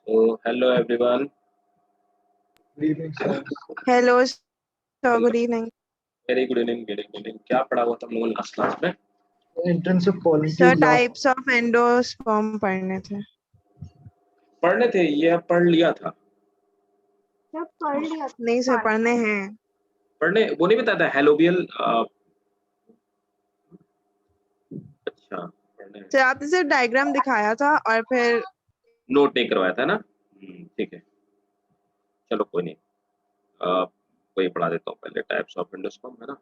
So, hello everyone. Good evening, sir. Hello, sir. Good evening. Very good evening. Very good evening. क्या पढ़ा हुआ था हम लोगों ने लास्ट क्लास में? Entrance of quality Sir, of law. types of endosperm पढ़ने थे. पढ़ने थे, ये पढ़ लिया था. नहीं सर, पढ़ने हैं. पढ़ने वो नहीं बताया था हेलोबियल. अच्छा पढ़ने सर आपने सिर्फ डायग्राम दिखाया था और फिर नोट नहीं करवाया था ना. ठीक है, चलो कोई नहीं. वही पढ़ा देता हूँ पहले. टाइप्स ऑफ एंडोस्पर्म है ना,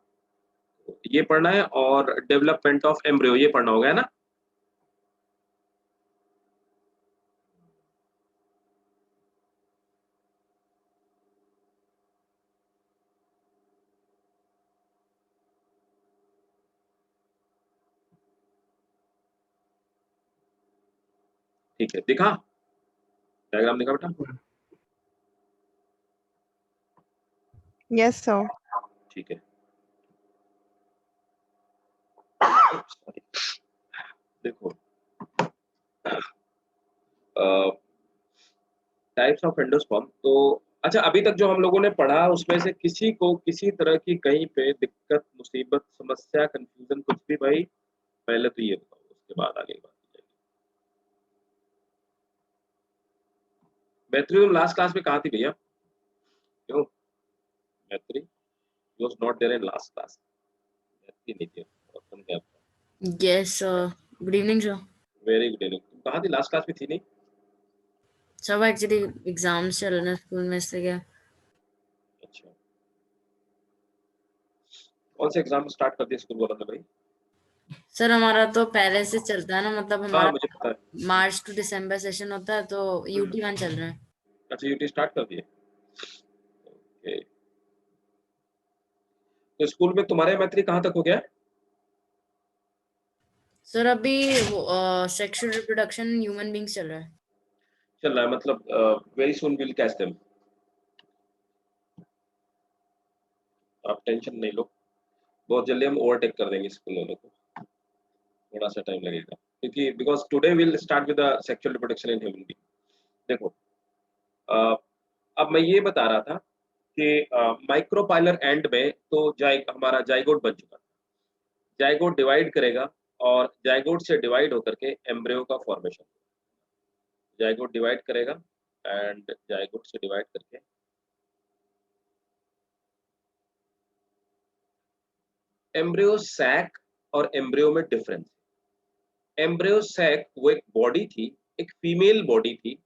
तो ये पढ़ना है. और डेवलपमेंट ऑफ एम्ब्रियो ये पढ़ना होगा है ना. ठीक है, दिखा डायग्राम, दिखा बेटा. Yes sir. ठीक है. Sorry. देखो, टाइप्स ऑफ एंडोस्पर्म. तो अच्छा, अभी तक जो हम लोगों ने पढ़ा उसमें से किसी को किसी तरह की कहीं पे दिक्कत, मुसीबत, समस्या, कंफ्यूजन कुछ भी भाई, पहले तो ये बताओ, उसके बाद आगे की बात की जाएगी. मैत्री तुम लास्ट क्लास में कहाँ थी भैया? क्यों Maitri was not there in last class? Maitri नहीं थी और तुम क्या? Yes, sir. Good evening, sir. Very good evening. तुम कहाँ थी लास्ट क्लास में? थी नहीं? सब एक्चुअली एग्जाम्स चल रहे हैं स्कूल में, इससे क्या. अच्छा, कौन से एग्जाम स्टार्ट कर दिए स्कूल वालों ने भाई? सर हमारा तो पहले से चलता है ना, मतलब हाँ हमारा मुझे पता है. मार्च टू दिसंबर सेशन होता है, तो UT1 चल रहा है. अच्छा, यूटी स्टार्ट कर दिए. ओके, तो स्कूल में तुम्हारे मैत्री कहाँ तक हो गया? सर अभी sexual reproduction in human beings चल रहा है. चल रहा है, मतलब very soon will catch them. आप टेंशन नहीं लो, बहुत जल्दी हम ओवरटेक कर देंगे स्कूल वालों को. थोड़ा सा टाइम लगेगा क्योंकि because today will start with the sexual reproduction in human being. देखो, अ, अब मैं ये बता रहा था कि माइक्रोपाइलर एंड में तो हमारा जाइगोट बन चुका. जाइगोट डिवाइड करेगा और जाइगोट से डिवाइड होकर के एम्ब्रियो का फॉर्मेशन. जाइगोट डिवाइड करेगा एंड जाइगोट से डिवाइड करके एम्ब्रियो सैक. और एम्ब्रियो में डिफरेंस. एम्ब्रियो सैक वो एक बॉडी थी, एक फीमेल बॉडी थी,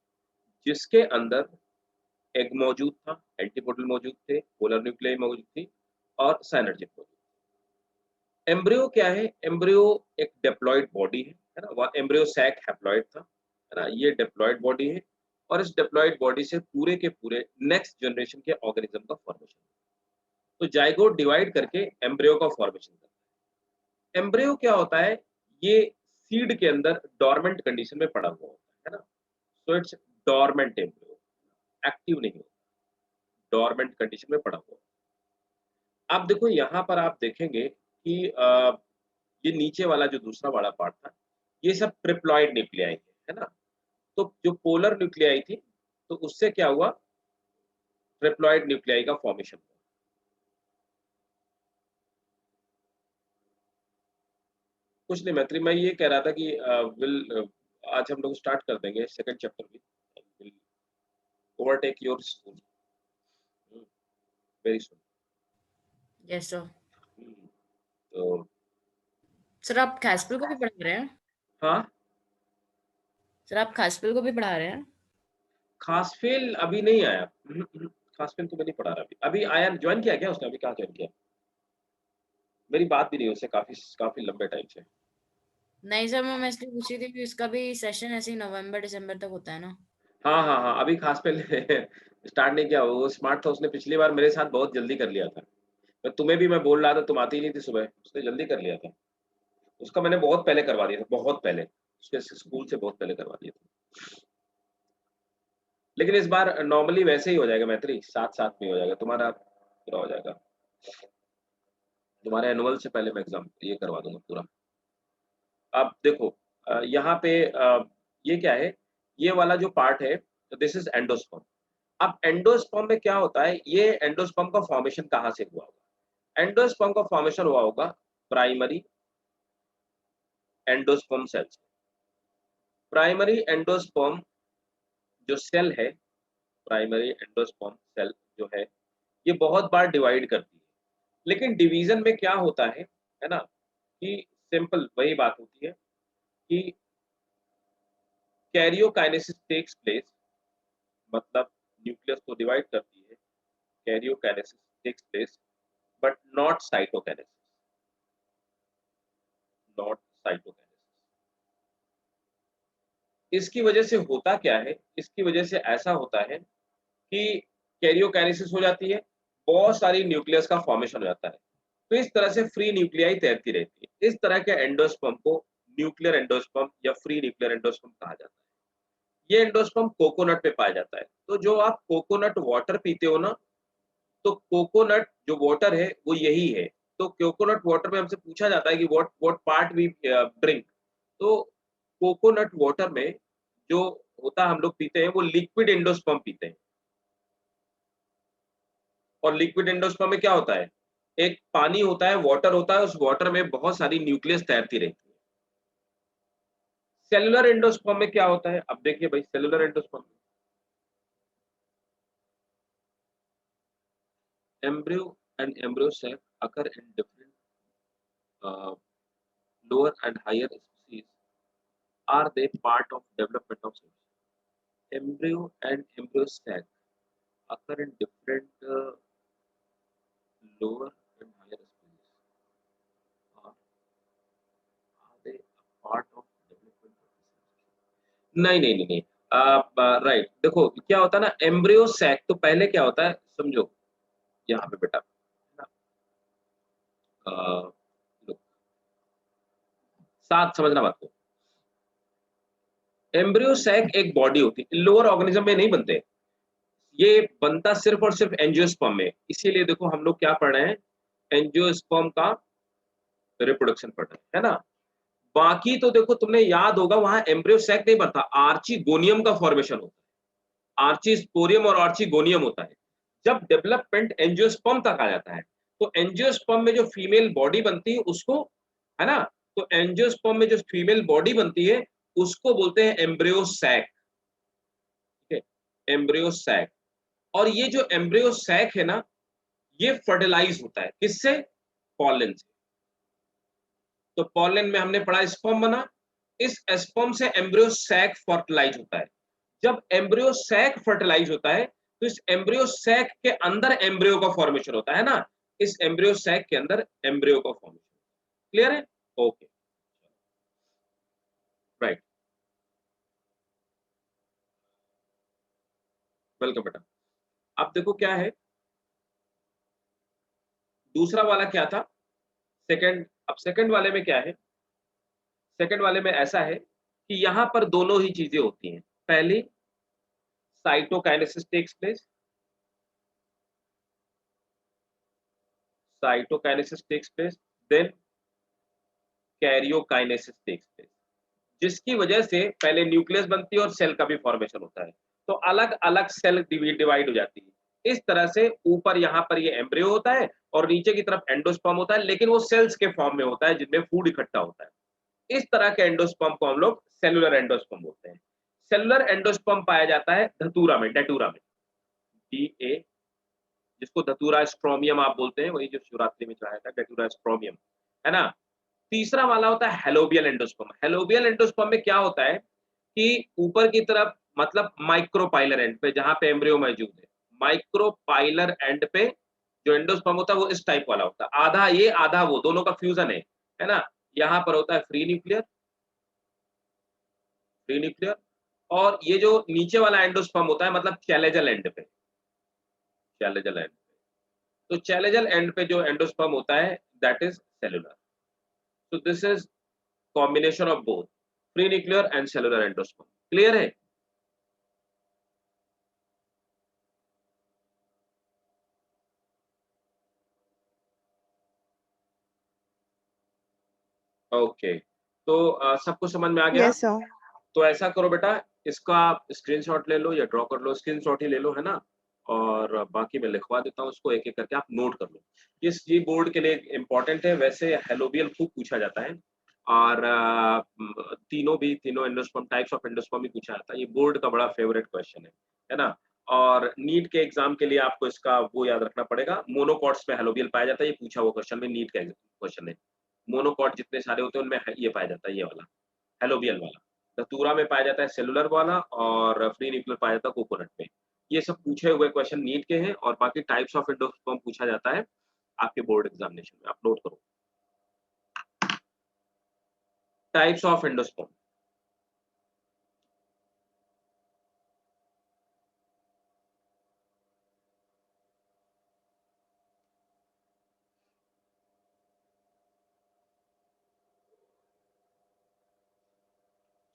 जिसके अंदर एग मौजूद था, एंटीपोडल मौजूद थे, पोलर न्यूक्लियाई मौजूद थी और साइनर्जिक मौजूद. एम्ब्रियो क्या है? एम्ब्रियो एक डिप्लॉइड बॉडी है ना. वह एम्ब्रियो सैक हैप्लॉइड था, है ना. ये डिप्लॉइड बॉडी है और इस डिप्लॉइड बॉडी से पूरे के पूरे नेक्स्ट जनरेशन के ऑर्गेनिज्म का फॉर्मेशन. तो जाइगोट डिवाइड करके एम्ब्रियो का फॉर्मेशन करता है. एम्ब्रियो क्या होता है? ये सीड के अंदर डॉर्मेंट कंडीशन में पड़ा हुआ होता है ना. So it's dormant embryo, active नहीं होता, डॉर्मेंट कंडीशन में पड़ा हुआ. अब देखो यहाँ पर आप देखेंगे कि ये नीचे वाला जो दूसरा वाला पार्ट था, ये सब ट्रिप्लॉइड न्यूक्लियाई है ना. तो जो पोलर न्यूक्लियाई थी, तो उससे क्या हुआ? ट्रिप्लॉइड न्यूक्लियाई का फॉर्मेशन हुआ. कुछ नहीं मैत्री, मैं ये कह रहा था कि आज हम लोग स्टार्ट कर देंगे सेकंड चैप्टर भी. Will overtake your school very soon. Yes sir. तो सर आप खासपिल को भी पढ़ा रहे हैं? हाँ, सर आप खासपिल को भी पढ़ा रहे हैं? खासफेल अभी नहीं आया. खासफेल तो मैं नहीं पढ़ा रहा अभी. अभी आया, ज्वाइन किया क्या उसने? अभी कहाँ ज्वाइन किया? मेरी बात भी नहीं उससे काफी काफी लंबे टाइम से. नहीं सर, मैं इसलिए पूछ रही थी कि इसका भी सेशन ऐसे ही नवंबर दिसंबर तक होता है ना. हाँ हाँ हाँ, अभी खासफेल स्टार्ट नहीं किया. वो स्मार्ट था, उसने पिछली बार मेरे साथ बहुत जल्दी कर लिया था. तुम्हें भी मैं बोल रहा था, तुम आती ही नहीं थी सुबह. उसने जल्दी कर लिया था. उसका मैंने बहुत पहले करवा दिया था, बहुत पहले, उसके स्कूल से बहुत पहले करवा दिया था. लेकिन इस बार नॉर्मली वैसे ही हो जाएगा मैत्री, साथ साथ में हो जाएगा तुम्हारा, पूरा हो जाएगा. तुम्हारे एनुअल से पहले मैं एग्जाम ये करवा दूंगा पूरा. अब देखो, यहाँ पे ये क्या है? ये वाला जो पार्ट है, दिस इज एंडोस्पर्म। अब एंडोस्पर्म में क्या होता है, ये एंडोस्पर्म का फॉर्मेशन कहाँ से हुआ होगा? एंडोस्पर्म का फॉर्मेशन हुआ होगा प्राइमरी एंडोस्पर्म सेल से। प्राइमरी एंडोस्पर्म जो सेल है, प्राइमरी एंडोस्पर्म सेल जो है, ये बहुत बार डिवाइड करती है, लेकिन डिवीजन में क्या होता है ना, कि सिंपल वही बात होती है कि कैरियोकाइनेसिस टेक्स प्लेस, मतलब न्यूक्लियस को डिवाइड करती है, karyokinesis takes place but not cytokinesis, not cytokinesis. इसकी वजह से होता क्या है, इसकी वजह से ऐसा होता है कि कैरियोकाइनेसिस हो जाती है, बहुत सारी न्यूक्लियस का फॉर्मेशन हो जाता है, तो इस तरह से फ्री न्यूक्लियाई तैरती रहती है। इस तरह के एंडोस्पर्म को न्यूक्लियर एंडोस्पर्म या फ्री न्यूक्लियर एंडोस्पर्म कहा जाता है। ये एंडोस्पर्म कोकोनट पे पाया जाता है। तो जो आप कोकोनट वाटर पीते हो ना, तो कोकोनट जो वाटर है वो यही है। तो कोकोनट वाटर में हमसे पूछा जाता है कि what what part we drink, तो कोकोनट वाटर में जो होता है हम लोग पीते हैं वो लिक्विड एंडोस्पर्म पीते हैं। और लिक्विड एंडोस्पर्म में क्या होता है, एक पानी होता है, वाटर होता है, उस वाटर में बहुत सारी न्यूक्लियस तैरती रहती है। सेलुलर एंडोस्पर्म में क्या होता है, अब देखिए भाई, cellular endosperm embryo and embryo sac occur in different lower and higher species. Are they part of development of cells? Embryo and embryo sac occur in different lower and higher species. Are they a part of development of cells? नहीं नहीं नहीं नहीं, right. देखो क्या होता है ना, embryo sac तो पहले क्या होता है समझो, यहाँ पे बेटा ना, लो, साथ समझना बात को। एम्ब्रियो सैक एक बॉडी होती है, लोअर ऑर्गेनिज्म में नहीं बनते, ये बनता सिर्फ और सिर्फ एंजियोस्पर्म में। इसीलिए देखो हम लोग क्या पढ़ रहे हैं, एंजियोस्पर्म का रिप्रोडक्शन पढ़ रहे हैं, है ना। बाकी तो देखो तुमने याद होगा वहां एम्ब्रियो सैक नहीं बनता, आर्चिगोनियम का फॉर्मेशन होता है, आर्चिस्पोरियम और आर्चिगोनियम होता है। जब डेवलपमेंट एंजियोस्पर्म तक आ जाता है, तो एंजियोस्पर्म में जो फीमेल बॉडी बनती है उसको, है ना, तो एंजियोस्पर्म में जो फीमेल बॉडी बनती है उसको बोलते हैं एम्ब्रियो सैक, ठीक है, एम्ब्रियो सैक। और ये जो एम्ब्रियो सैक है ना, ये फर्टिलाइज होता है किससे, पॉलन से। तो पॉलन में हमने पढ़ा स्पर्म बना, इस स्पर्म से एम्ब्रियो सैक फर्टिलाइज होता है। जब एम्ब्रियो सैक फर्टिलाइज होता है, तो इस एम्ब्रियो सैक के अंदर एम्ब्रियो का फॉर्मेशन होता है ना, इस एम्ब्रियो सैक के अंदर एम्ब्रियो का फॉर्मेशन। क्लियर है? ओके, राइट, वेलकम बेटा। अब देखो क्या है, दूसरा वाला क्या था, सेकंड। अब सेकंड वाले में क्या है, सेकंड वाले में ऐसा है कि यहां पर दोनों ही चीजें होती हैं। पहली, cytokinesis takes place, cytokinesis takes place, then karyokinesis takes place, जिसकी वजह से पहले न्यूक्लियस बनती है और सेल का भी फॉर्मेशन होता है। तो अलग अलग सेल डिवाइड हो जाती है। इस तरह से ऊपर यहाँ पर ये एम्ब्रियो होता है और नीचे की तरफ एंडोस्पर्म होता है, लेकिन वो सेल्स के फॉर्म में होता है जिनमें फूड इकट्ठा होता है। इस तरह के एंडोस्पर्म को हम लोग सेलुलर एंडोस्पर्म बोलते हैं। सेलुलर एंडोस्पर्म पाया जाता है धतूरा में, डेटूरा में, DA, जिसको धतूरा स्ट्रोमियम आप बोलते हैं, वही जो शिवरात्रि में चढ़ाया था, डेटूरा स्ट्रोमियम, है ना। तीसरा वाला होता है हेलोबियल एंडोस्पर्म। हेलोबियल एंडोस्पर्म में क्या होता है कि ऊपर की तरफ, मतलब माइक्रोपाइलर एंड पे जहां पे एम्ब्रियो मौजूद है, माइक्रोपाइलर एंड पे जो एंडोस्पर्म होता है वो इस टाइप वाला होता है, आधा ये आधा वो, दोनों का फ्यूजन है ना। यहाँ पर होता है फ्री न्यूक्लियर, फ्री न्यूक्लियर। और ये जो नीचे वाला एंडोस्पर्म होता है, मतलब चैलेजल एंड पे, चैलेजल एंड पे, तो चैलेजल एंड पे जो एंडोस्पर्म होता है that is cellular. So this is combination of both free nuclear and cellular endosperm. Clear है? ओके, तो सबको समझ में आ गया? Yes, sir. तो ऐसा करो बेटा, इसका स्क्रीनशॉट ले लो या ड्रॉ कर लो, स्क्रीनशॉट ही ले लो, है ना, और बाकी मैं लिखवा देता हूँ उसको, एक एक करके आप नोट कर लो। ये बोर्ड के लिए इम्पोर्टेंट है। वैसे हेलोबियल खूब पूछा जाता है, और तीनों एंडोस्पर्म, टाइप्स ऑफ एंडोस्पर्म भी पूछा जाता है। ये बोर्ड का बड़ा फेवरेट क्वेश्चन है ना। और नीट के एग्जाम के लिए आपको इसका वो याद रखना पड़ेगा, मोनोकॉट्स में हेलोबियल पाया जाता है, ये पूछा हुआ क्वेश्चन में, नीट का क्वेश्चन है। मोनोकॉट जितने सारे होते हैं उनमें ये पाया जाता है, ये वाला हेलोबियल वाला। धतूरा में पाया जाता है सेलुलर वाला, और फ्री न्यूक्लियर पाया जाता है कोकोनट में। ये सब पूछे हुए क्वेश्चन नीट के हैं, और बाकी टाइप्स ऑफ एंडोस्पर्म पूछा जाता है आपके बोर्ड एग्जामिनेशन में, आप नोट करो। टाइप्स ऑफ एंडोस्पर्म,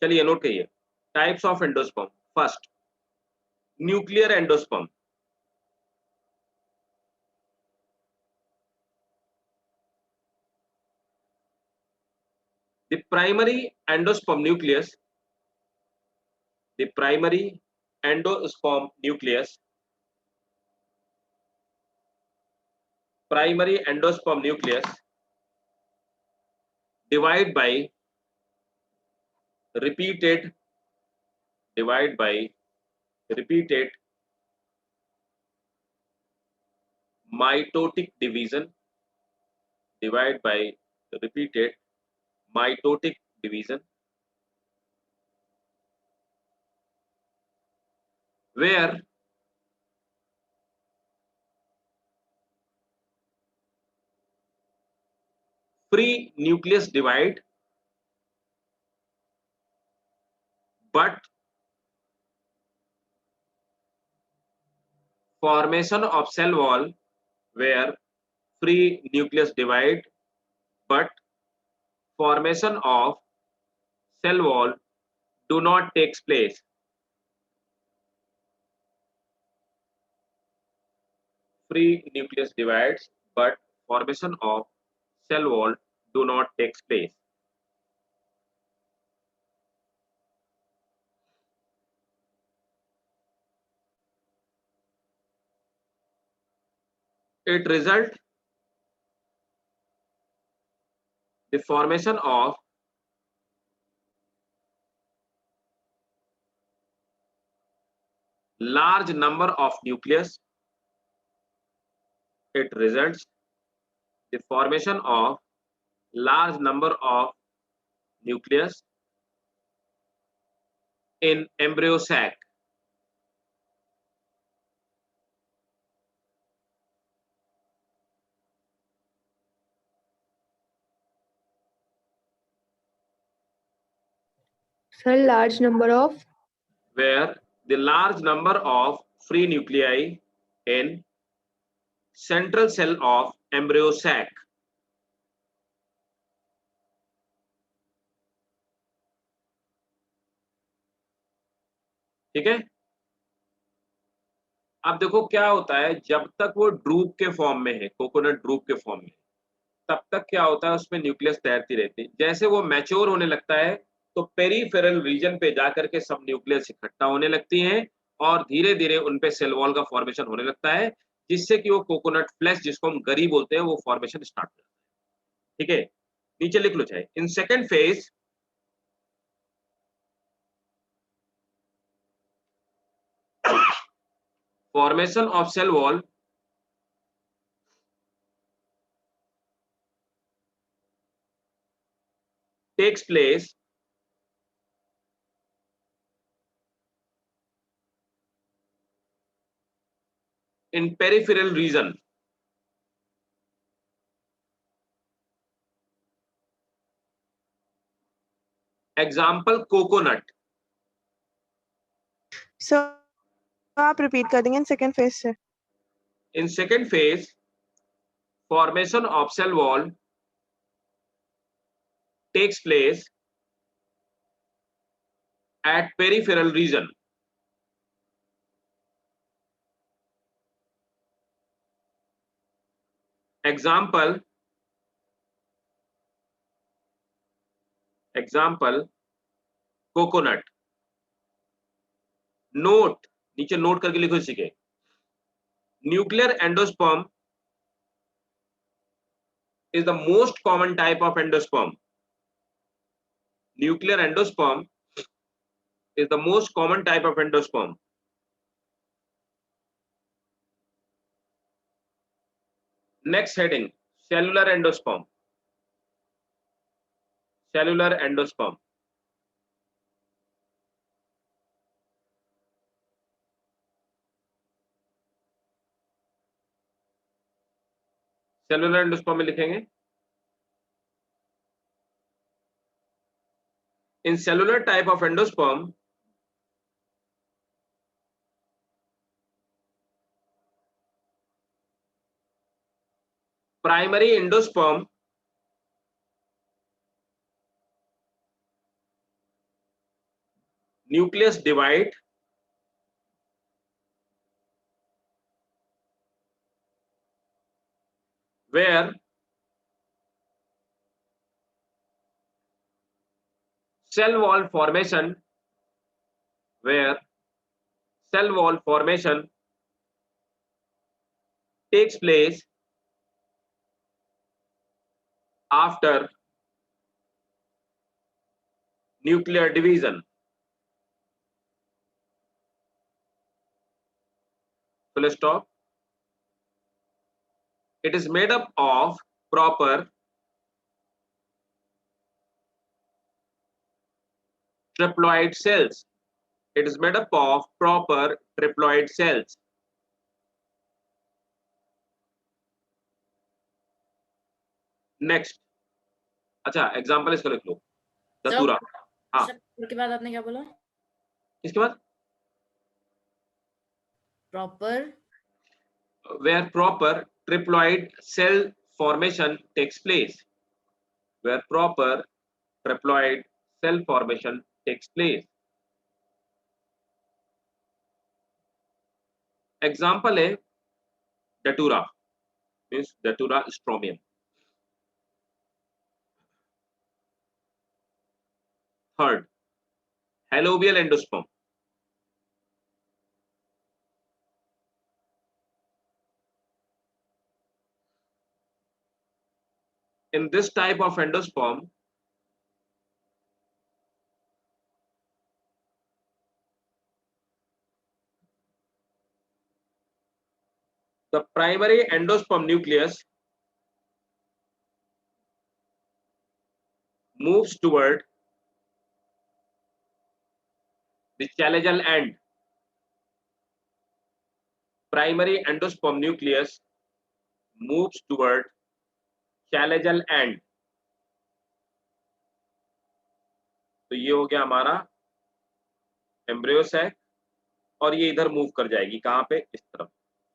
चलिए नोट करिए। Types of endosperm, first nuclear endosperm, the primary endosperm nucleus, the primary endosperm nucleus, primary endosperm nucleus divide by repeated mitotic division, divide by repeated mitotic division, where free nucleus divide but formation of cell wall, where free nucleus divide but formation of cell wall do not takes place. Free nucleus divides but formation of cell wall do not takes place. It result the formation of large number of nucleus. It results the formation of large number of nucleus in embryo sac. Sir, large number of Where the large number of free nuclei in central cell of embryo sac. ठीक है। अब देखो क्या होता है, जब तक वो ड्रूप के फॉर्म में है, कोकोनट ड्रूप के फॉर्म में, तब तक क्या होता है, उसमें न्यूक्लियस तैरती रहती है। जैसे वो मैच्योर होने लगता है तो पेरीफेरल रीजन पे जाकर के सब न्यूक्लियस इकट्ठा होने लगती हैं, और धीरे धीरे उन पे सेल वॉल का फॉर्मेशन होने लगता है, जिससे कि वो कोकोनट फ्लैश, जिसको हम गरी बोलते हैं, वो फॉर्मेशन स्टार्ट हो जाता है। ठीक है, नीचे लिख लो चाहे। In second phase formation of cell wall takes place in peripheral region. Example coconut. सो आप रिपीट कर देंगे सेकंड फेज से। In second phase, formation of cell wall takes place at peripheral region. Example coconut. Note, नीचे note करके लिखो इसी के। Nuclear endosperm is the most common type of endosperm. Nuclear endosperm is the most common type of endosperm. Next heading, cellular endosperm. Cellular endosperm. Cellular endosperm में लिखेंगे, in cellular type of endosperm, primary endosperm nucleus divide where cell wall formation takes place after nuclear division. Full stop. It is made up of proper triploid cells. It is made up of proper triploid cells. Next, अच्छा example इसका लिख लो, धतूरा। हाँ, के बाद आपने क्या बोला? इसके बाद proper, where proper triploid cell formation takes place. Where proper triploid cell formation takes place. Example है datura, means datura stromium. Third, halovial endosperm. In this type of endosperm, the primary endosperm nucleus moves toward the chalazial end. Primary endosperm nucleus moves toward chalazial end. तो ये हो गया हमारा embryo sac, और ये इधर move कर जाएगी, कहां पे? इस तरफ,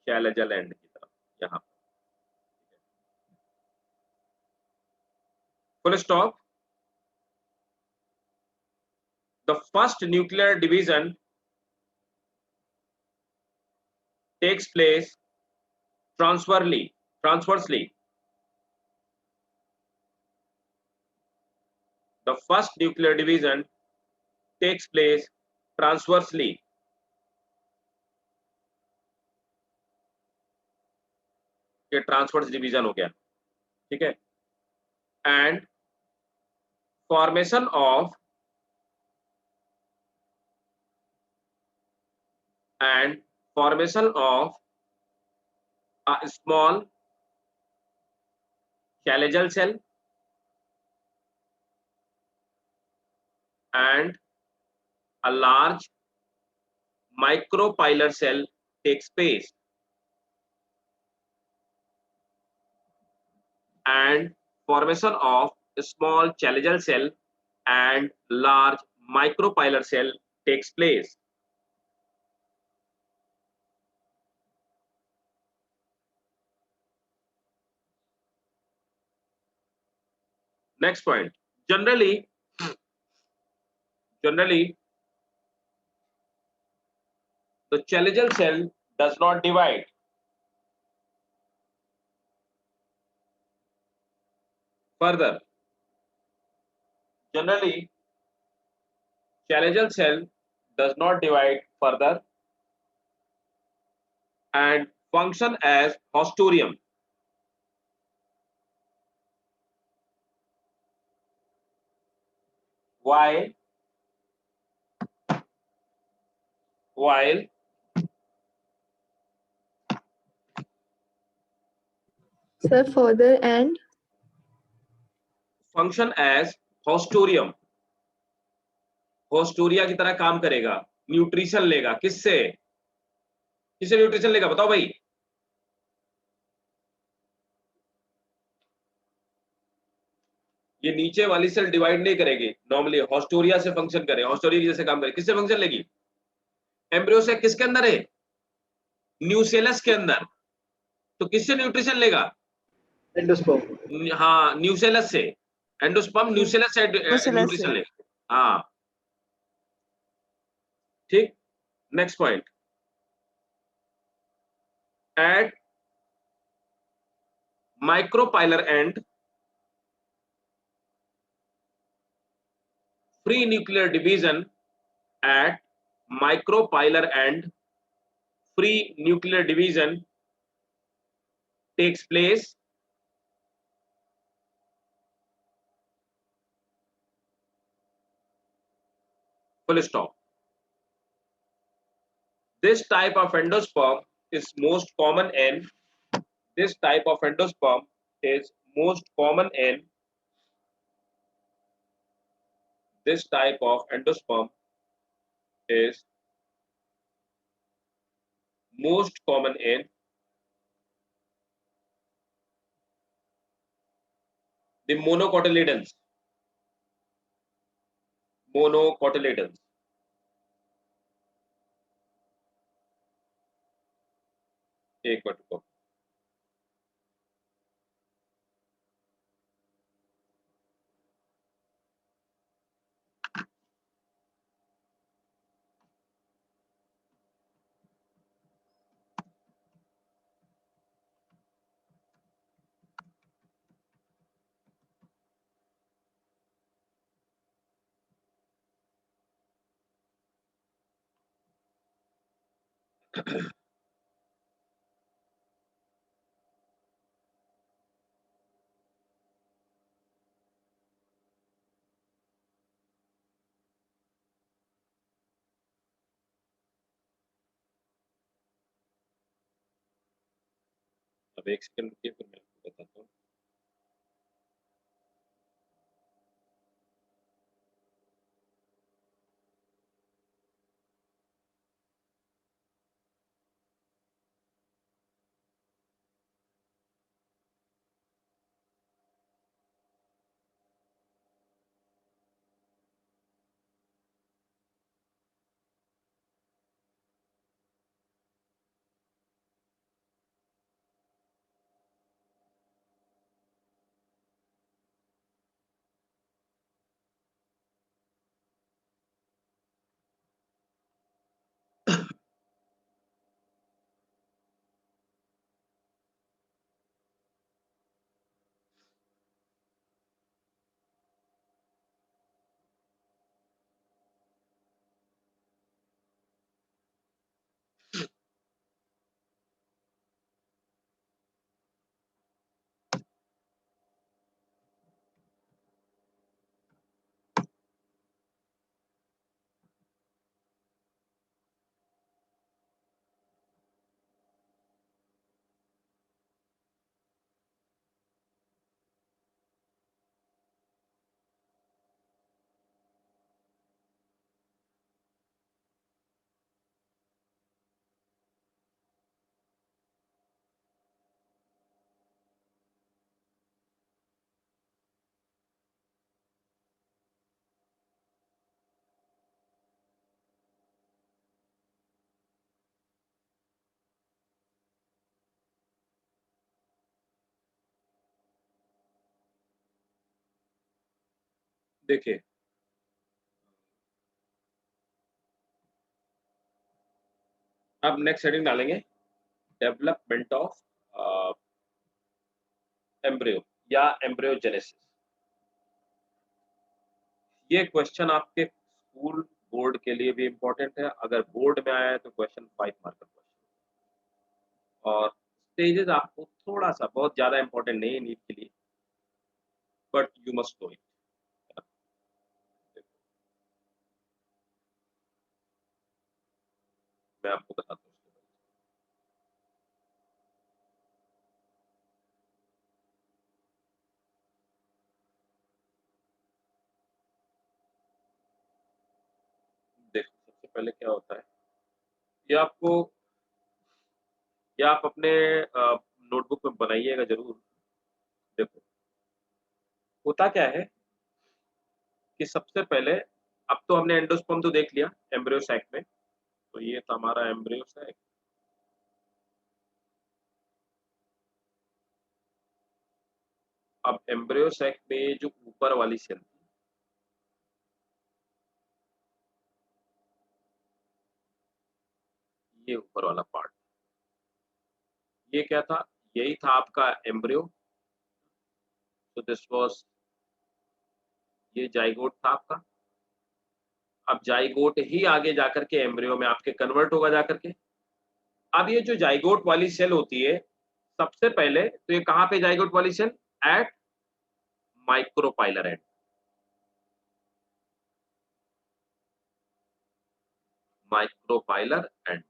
चैलेंजल एंड की तरफ, यहां। Full stop. The first nuclear division takes place transversely. The first nuclear division takes place transversely. ये ट्रांसवर्स डिवीजन हो गया, ठीक है। And formation of a small chalazial cell and a large micropilar cell takes place, and formation of a small chalazial cell and large micropilar cell takes place. Next point, generally the chalazial cell does not divide. Further, generally chalazial cell does not divide further and function as haustorium. While Sir, further and function as haustorium, haustoria की तरह काम करेगा, nutrition लेगा। किससे nutrition लेगा बताओ भाई? ये नीचे वाली सेल डिवाइड नहीं करेगी, नॉर्मली हॉस्टोरिया से फंक्शन करे, हॉस्टोरिया जैसे काम करे। किससे फंक्शन लेगी? एम्ब्रियो से किसके अंदर है? न्यूसेलस के अंदर। तो किससे न्यूट्रिशन लेगा? एंडोस्पर्म। हाँ, न्यूसेलस से। एंडोस्पर्म न्यूसेलस से न्यूसेलस न्यूट्रिशन से। लेगा। हाँ ठीक। Next point, at micropylar end free nuclear division at micropilar and free nuclear division takes place full stop. This type of endosperm is most common in this type of endosperm is most common in this type of endosperm is most common in the monocotyledons. Monocotyledons. एक minute रुको। अब एक second रुकिए, फिर मैं आपको बताता हूँ। देखिए, अब नेक्स्ट हेडिंग डालेंगे, डेवलपमेंट ऑफ एम्ब्रियो या एम्ब्रियोजेनेसिस। ये क्वेश्चन आपके स्कूल बोर्ड के लिए भी इम्पोर्टेंट है, अगर बोर्ड में आया है तो क्वेश्चन 5 मार्क का क्वेश्चन। और स्टेजेस आपको थोड़ा सा, बहुत ज़्यादा इम्पोर्टेंट नहीं है नीट के लिए, but you must know it. मैं आपको बताता हूँ। देखो सबसे पहले क्या होता है, ये आपको, ये आप अपने नोटबुक में बनाइएगा जरूर। देखो होता क्या है कि सबसे पहले, अब तो हमने एंडोस्पर्म तो देख लिया एम्ब्रियो सैक में, तो ये था हमारा एम्ब्रियो सैक। अब एम्ब्रियो सैक में जो ऊपर वाली सेल थी, ये ऊपर वाला पार्ट, ये क्या था, यही था आपका एम्ब्रियो। तो दिस वाज, ये जाइगोट था आपका। अब जाइगोट ही आगे जाकर के एम्ब्रियो में आपके कन्वर्ट होगा जाकर के। अब ये जो जाइगोट वाली सेल होती है, सबसे पहले तो ये कहाँ पे जाइगोट वाली cell, at micropylar end. Micropylar end.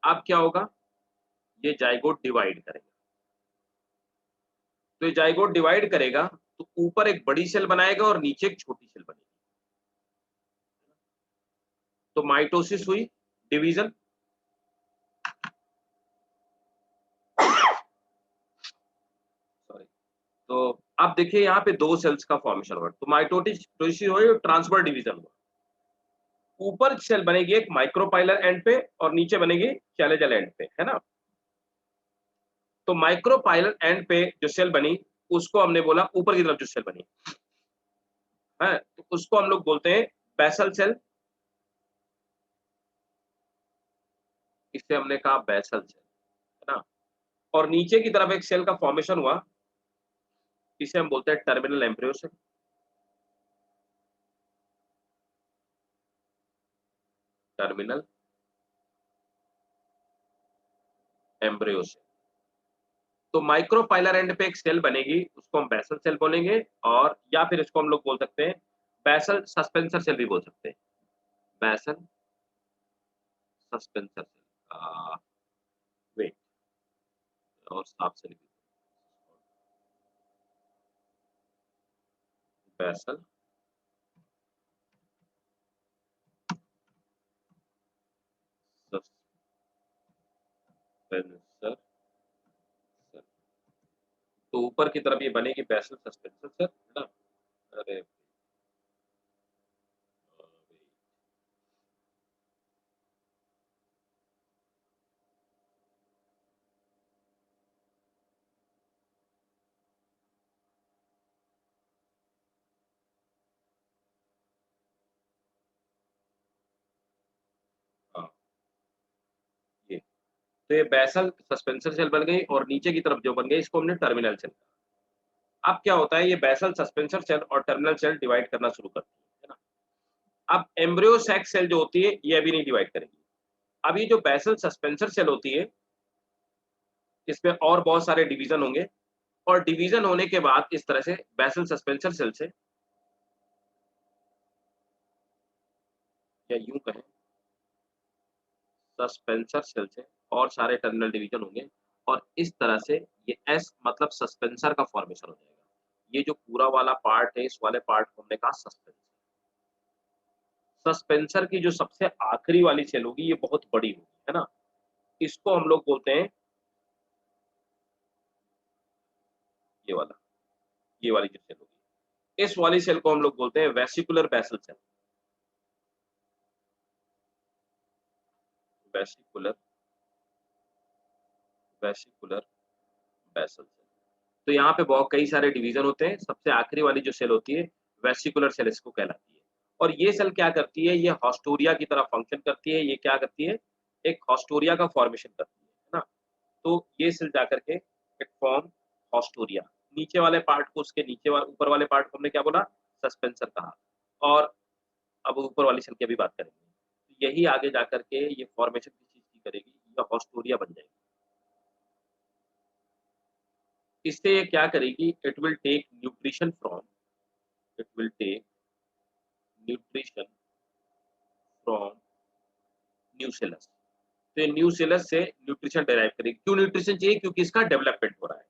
अब क्या होगा, ये जाइगोट डिवाइड करेगा। तो ये जाइगोट डिवाइड करेगा तो ऊपर एक बड़ी सेल बनाएगा और नीचे एक छोटी सेल बनेगी। तो माइटोसिस हुई, डिवीजन। सॉरी। तो अब देखिए यहाँ पे दो सेल्स का फॉर्मेशन हुआ, तो माइटोसिस हुई और ट्रांसफर डिवीजन हुआ। ऊपर सेल बनेगी एक माइक्रोपाइलर एंड पे और नीचे बनेगी चैलेजल एंड पे, है ना। तो माइक्रोपाइलर एंड पे जो सेल बनी, उसको हमने बोला ऊपर की तरफ जो सेल बनी है, तो उसको हम लोग बोलते हैं बेसल सेल। इसे हमने कहा बेसल सेल, है ना। और नीचे की तरफ एक सेल का फॉर्मेशन हुआ, इसे हम बोलते हैं terminal embryo cell. Terminal embryo cell. तो माइक्रोपाइलर एंड पे एक सेल बनेगी, उसको हम बेसल सेल बोलेंगे, और या फिर इसको हम लोग बोल सकते हैं बेसल सस्पेंसर सेल भी बोल सकते हैं। बेसल सस्पेंसर सेल, वेट, और साफ सेल भी, बेसल सस्पेंसर सेल। तो ऊपर की तरफ ये बनेगी बेसल सस्पेंसर सेल, है ना। अरे हाँ, ये तो ये बेसल सस्पेंसर सेल बन गई, और नीचे की तरफ जो बन गई इसको हमने टर्मिनल सेल कहा। अब क्या होता है, ये बेसल सस्पेंसर सेल और टर्मिनल सेल डिवाइड करना शुरू करती है ना। अब एम्ब्रियो सैक सेल जो होती है ये अभी नहीं डिवाइड करेगी। अब ये जो बेसल सस्पेंसर सेल होती है, इसमें और बहुत सारे डिवीजन होंगे, और डिवीजन होने के बाद इस तरह से बेसल सस्पेंसर सेल से, या यूं कहें सस्पेंसर सेल से और सारे टर्मिनल डिवीजन होंगे, और इस तरह से ये एस मतलब सस्पेंसर का फॉर्मेशन हो जाएगा। ये जो पूरा वाला पार्ट है, इस वाले पार्ट को हमने कहा सस्पेंसर। सस्पेंसर की जो सबसे आखिरी वाली सेल होगी ये बहुत बड़ी होगी, है ना। इसको हम लोग बोलते हैं, ये वाला, ये वाली जो सेल होगी, इस वाली सेल को हम लोग बोलते हैं vesicular basal cell. Vesicular vesicular basal cell. तो यहाँ पे बहुत कई सारे डिवीजन होते हैं, सबसे आखिरी वाली जो सेल होती है वेसिकुलर सेल इसको कहलाती है। और ये सेल क्या करती है, ये हॉस्टोरिया की तरह फंक्शन करती है। ये क्या करती है, एक हॉस्टोरिया का फॉर्मेशन करती है ना। तो ये सेल जाकर के एक फॉर्म हॉस्टोरिया, नीचे वाले पार्ट को, उसके नीचे वाले ऊपर वाले पार्ट को हमने क्या बोला, सस्पेंसर कहा। और अब ऊपर वाली सेल की अभी बात करेंगे। तो यही आगे जाकर के ये फॉर्मेशन किस चीज़ की करेगी, ये हॉस्टोरिया बन जाएगी। इससे ये क्या करेगी, it will take nutrition from nucellus. तो ये न्यूसेलस से न्यूट्रिशन डेराइव करेगी। क्यों न्यूट्रिशन चाहिए? क्योंकि इसका डेवलपमेंट हो रहा है।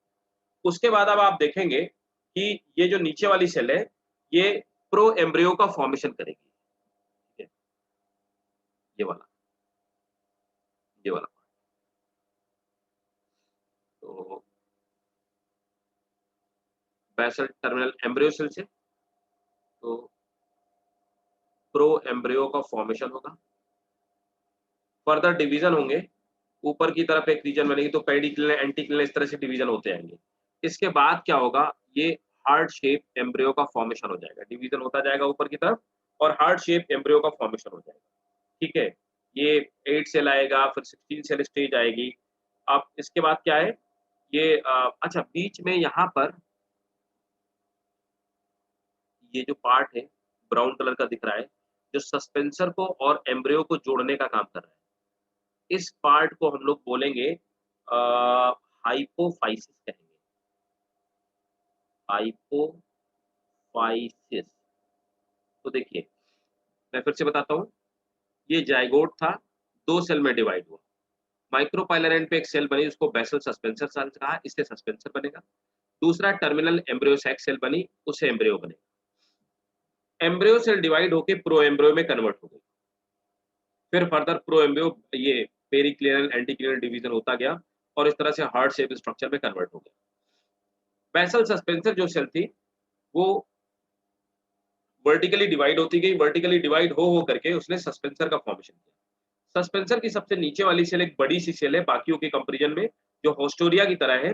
उसके बाद अब आप देखेंगे कि ये जो नीचे वाली सेल है, ये प्रो एम्ब्रियो का फॉर्मेशन करेगी। ठीक है, ये वाला तो बेसल टर्मिनल एम्ब्रियो सेल से तो प्रो एम्ब्रियो का फॉर्मेशन होगा। फर्दर डिवीजन होंगे, ऊपर की तरफ एक रीजन बनेगी, तो पेडिक्लिनल, एंटीक्लिनल, इस तरह से डिवीजन होते आएंगे। इसके बाद क्या होगा, ये हार्ट शेप एम्ब्रियो का फॉर्मेशन हो जाएगा। डिवीजन होता जाएगा ऊपर की तरफ और हार्ट शेप एम्ब्रियो का फॉर्मेशन हो जाएगा। ठीक है, ये 8 सेल आएगा, फिर 16 सेल स्टेज आएगी। अब इसके बाद क्या है, ये अच्छा बीच में यहाँ पर ये जो पार्ट है ब्राउन कलर का दिख रहा है, जो सस्पेंसर को और एम्ब्रियो को जोड़ने का काम कर रहा है, इस पार्ट को हम लोग बोलेंगे हाइपोफाइसिस कहेंगे। हाइपोफाइसिस। तो देखिए मैं फिर से बताता हूँ, ये जाइगोट था, 2 सेल में डिवाइड हुआ। माइक्रोपाइलर एंड पे एक सेल बनी, उसको बेसल सस्पेंसर सेल कहा, इससे सस्पेंसर बनेगा। दूसरा टर्मिनल एम्ब्रियो सैक सेल बनी, उससे एम्ब्रियो बनेगा। एम्ब्रियो सेल डिवाइड होके प्रो एम्ब्रियो में कन्वर्ट हो गई। फिर फर्दर प्रो एम्ब्रियो ये पेरिक्लिनल एंटीक्लिनल डिवीजन होता गया और इस तरह से हार्ट शेप स्ट्रक्चर में कन्वर्ट हो गया। बेसल सस्पेंसर जो सेल थी वो वर्टिकली डिवाइड होती गई, वर्टिकली डिवाइड हो करके उसने सस्पेंसर का फॉर्मेशन किया। सस्पेंसर की सबसे नीचे वाली सेल एक बड़ी सी सेल है बाकियों के कंपैरिजन में, जो हॉस्टोरिया की तरह है।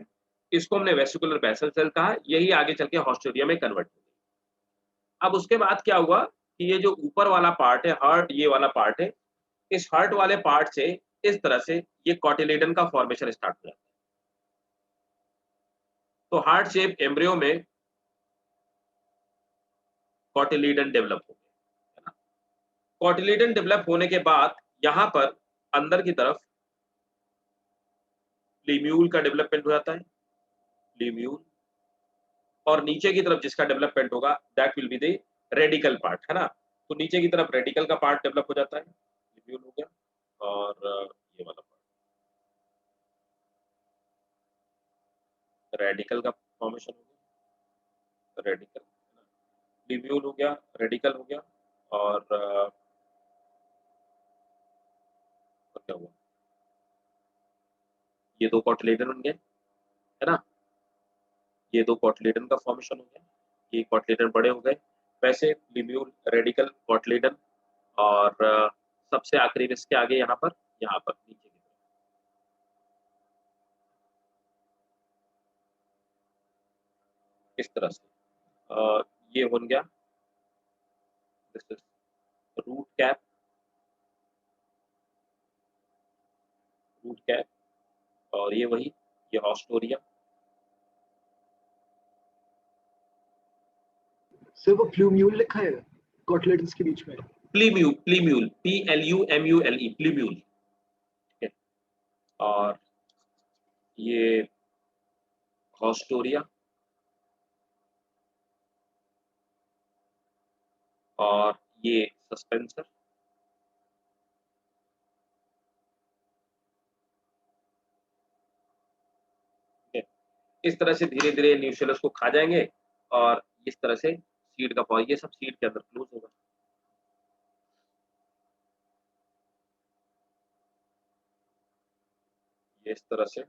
इसको हमने वेसिकुलर बेसल सेल कहा, यही आगे चल के हॉस्टोरिया में कन्वर्ट हो गई। अब उसके बाद क्या हुआ कि ये जो ऊपर वाला पार्ट है हार्ट, ये वाला पार्ट है, इस हार्ट वाले पार्ट से इस तरह से ये कॉटिलेडन का फॉर्मेशन स्टार्ट हो जाता है। तो हार्ट शेप एम्ब्रियो में कॉटिलेडन डेवलप हो गया, है ना। कॉटिलेडन डेवलप होने के बाद यहाँ पर अंदर की तरफ लीम्यूल का डेवलपमेंट हो जाता है, लीम्यूल। और नीचे की तरफ जिसका डेवलपमेंट होगा that will be the radical part, है ना। तो नीचे की तरफ रेडिकल का पार्ट डेवलप हो जाता है, लीम्यूल हो गया। और ये वाला पार्ट रेडिकल का फॉर्मेशन हो गया, रेडिकल, लीम्यूल हो गया, रेडिकल हो गया। और क्या हुआ, ये 2 कॉटिलेडन बन गए, है ना। ये 2 कॉटिलेडन का फॉर्मेशन हो गया, ये कॉटिलेडन बड़े हो गए। वैसे लीम्यूल, रेडिकल, कॉटिलेडन और सबसे आखिरी में इसके आगे यहाँ पर नीचे की तरफ इस तरह से ये बन गया, दिस इज रूट कैप, और ये वही, ये हॉस्टोरिया। सर वो प्लूम्यूल लिखा है कॉटलेट्स के बीच में। प्लीम्यूल, प्लीम्यूल, PLUMULE, प्लीम्यूल। ठीक है, और ये हॉस्टोरिया और ये सस्पेंसर। इस तरह से धीरे धीरे न्यूक्लियस को खा जाएंगे और इस तरह से सीड का पॉइंट, ये सब सीड के अंदर क्लोज होगा। ये इस तरह से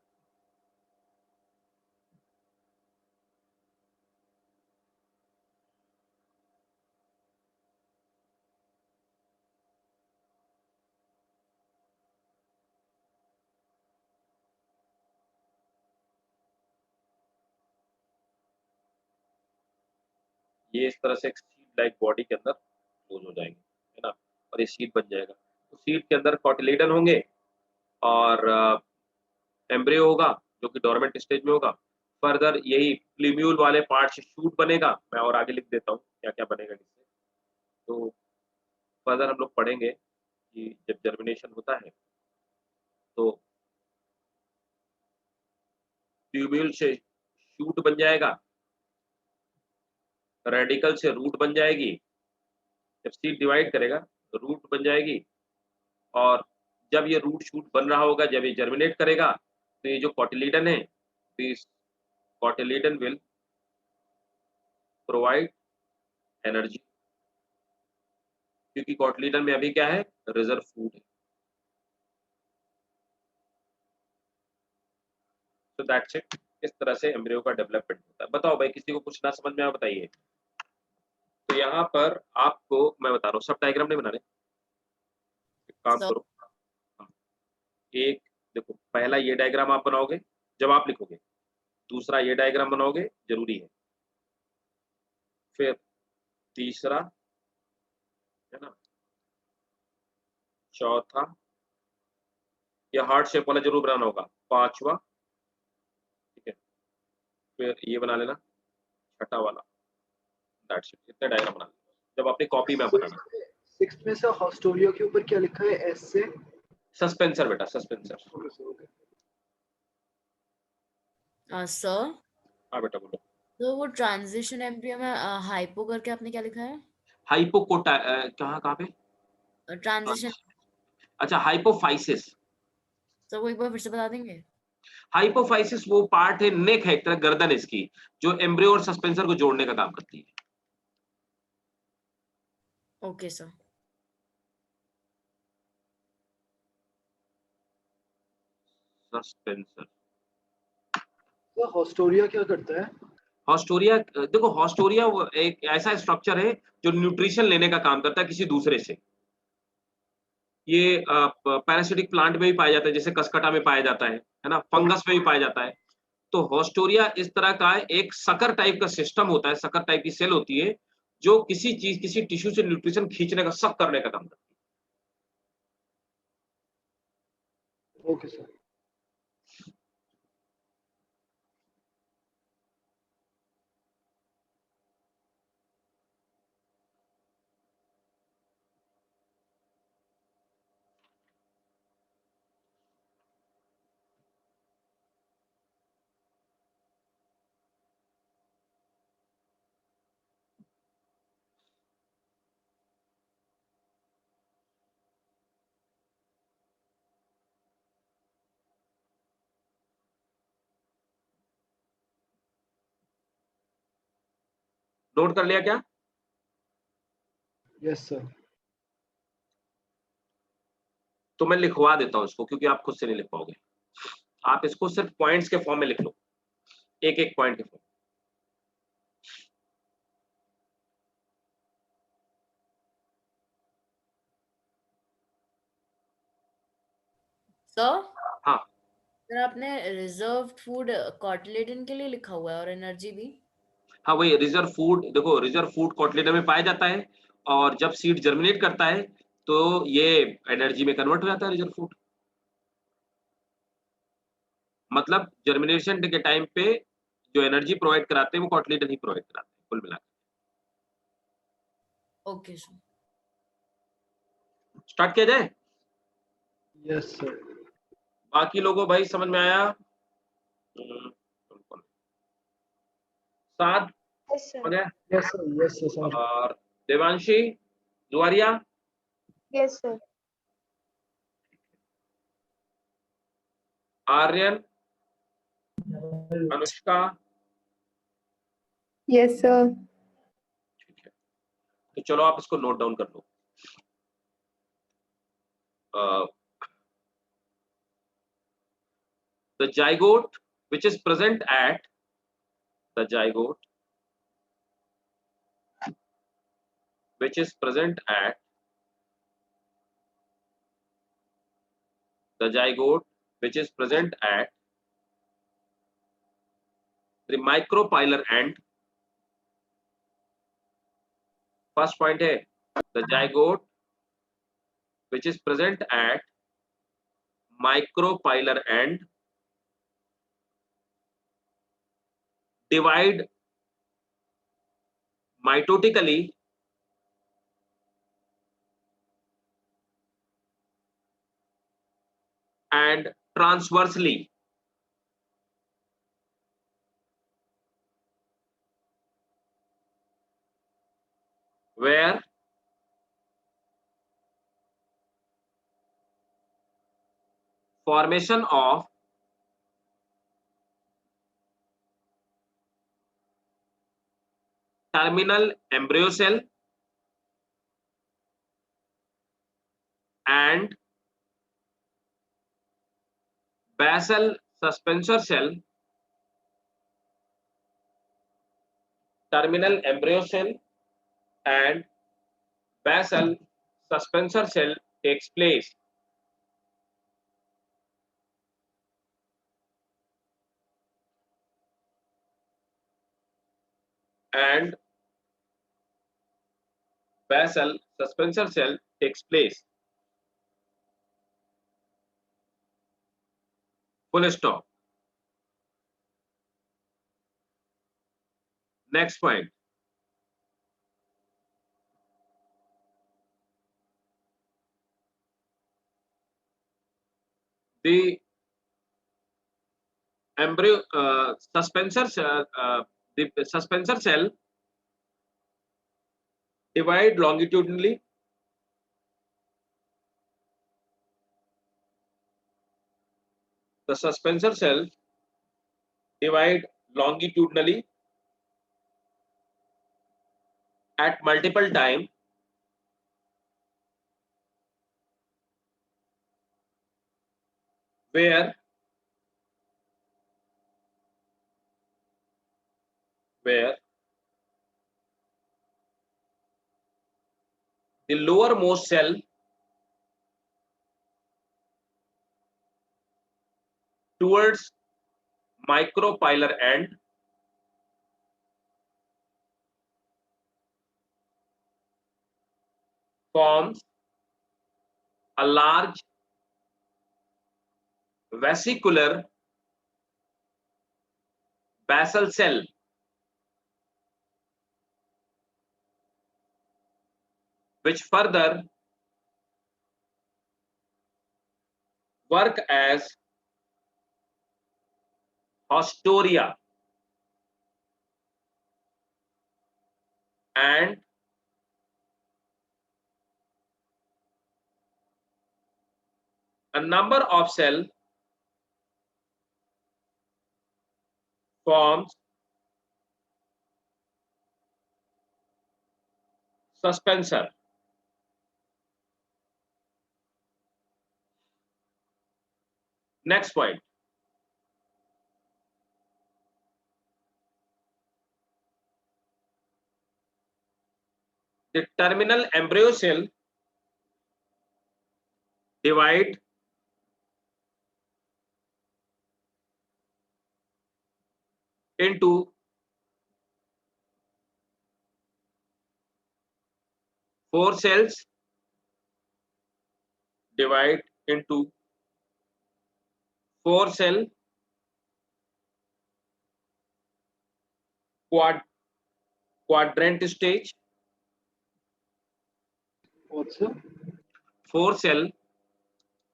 ये इस तरह से एक सीड लाइक बॉडी के अंदर क्लोज हो जाएंगे, है ना। और ये सीड बन जाएगा। तो सीड के अंदर कॉटिलेडन होंगे और एम्ब्रियो होगा जो कि डोरमेंट स्टेज में होगा। फर्दर यही प्लीम्यूल वाले पार्ट से शूट बनेगा। मैं और आगे लिख देता हूँ क्या क्या बनेगा इससे। तो फर्दर हम लोग पढ़ेंगे कि जब जर्मिनेशन होता है तो ट्यूब्यूल से शूट बन जाएगा, रेडिकल से रूट बन जाएगी, जब सीड डिवाइड करेगा तो रूट बन जाएगी, और जब ये रूट शूट बन रहा होगा, जब ये जर्मिनेट करेगा तो ये जो कॉटिलीडन है, this cotyledon will provide energy, क्योंकि कॉटिलीडन में अभी क्या है, रिजर्व फूड है। तो दैट्स इट, इस तरह से एम्ब्रियो का डेवलपमेंट होता है। बताओ भाई, किसी को कुछ ना समझ में आया बताइए। तो यहाँ पर आपको मैं बता रहा हूँ, सब डायग्राम नहीं बनाने, एक काम So- करो, एक देखो, पहला ये डायग्राम आप बनाओगे जब आप लिखोगे, दूसरा ये डायग्राम बनाओगे, जरूरी है, फिर तीसरा, है ना, चौथा, ये हार्ट शेप वाला जरूर बनाना होगा, पांचवा, ठीक है, फिर ये बना लेना छठा वाला, दैट्स इट, इतने डायग्राम बना लेना जब अपनी कॉपी में आप बनाना। सिक्स्थ में सर हॉस्टोरिया के ऊपर क्या लिखा है, एस से? सस्पेंसर बेटा, suspensor. Okay sir, okay. Sir हाँ बेटा बोलो। तो वो ट्रांजिशन एम्ब्रियो में हाइपो करके आपने क्या लिखा है? हाइपोकोटा कहाँ पे? ट्रांजिशन, अच्छा, हाइपोफाइसिस। तो वो एक बार फिर से बता देंगे? हाइपोफाइसिस वो पार्ट है, नेक है, एक तरह गर्दन इसकी, जो एम्ब्रियो और सस्पेंसर को जोड़ने का काम करती है। Okay sir. Suspensor. Sir haustoria क्या करता है? हॉस्टोरिया, देखो हॉस्टोरिया वो एक ऐसा स्ट्रक्चर है जो न्यूट्रिशन लेने का काम करता है किसी दूसरे से। ये पैरासिटिक प्लांट में भी पाया जाता है, जैसे कसकटा में पाया जाता है ना, फंगस में भी पाया जाता है। तो हॉस्टोरिया इस तरह का एक सकर टाइप का सिस्टम होता है, सकर टाइप की सेल होती है जो किसी चीज, किसी टिश्यू से न्यूट्रिशन खींचने का, सक करने का काम करती ओके सर। है। नोट कर लिया क्या? Yes sir. तो मैं लिखवा देता हूं इसको, क्योंकि आप खुद से नहीं लिख पाओगे। आप इसको सिर्फ पॉइंट्स के फॉर्म में लिख लो, एक एक पॉइंट के फॉर्म। सर हाँ सर आपने रिजर्व फूड कॉटिलेडन के लिए लिखा हुआ है और एनर्जी भी। हाँ, वही रिजर्व फूड, देखो रिजर्व फूड कॉटिलेडन में पाया जाता है, और जब सीड जर्मिनेट करता है तो ये एनर्जी में कन्वर्ट हो जाता है रिजर्व फूड। मतलब जर्मिनेशन के टाइम पे जो एनर्जी प्रोवाइड कराते हैं वो कॉटिलेडन ही प्रोवाइड कराते हैं कुल मिलाकर। Okay sir. स्टार्ट किया जाए। Yes sir. बाकी लोगों भाई समझ में आया? साद Yes, sir. समझ आया? Yes sir, yes sir. और Devanshi, जुआरिया, Yes, sir. Aryan, Anushka, Yes, sir. ठीक है। तो चलो आप इसको नोट डाउन कर लो। The zygote which is present at the zygote which is present at the zygote which is present at the micropylar end. First point है the zygote which is present at micropylar end divide mitotically and transversely. Where formation of terminal embryo cell and basal suspensor cell, terminal embryo cell and basal suspensor cell takes place. And basal suspensor cell takes place. Full stop. Next point. The embryo suspensor cell, the suspensor cell divide longitudinally. The suspensor cell divide longitudinally at multiple time where the lowermost cell towards micropylar end forms a large vesicular basal cell which further work as haustoria and a number of cells forms suspensor. Next point. The terminal embryo cell divide into 4 cells, divide into 4 cell quadrant stage. What's sir? 4 cell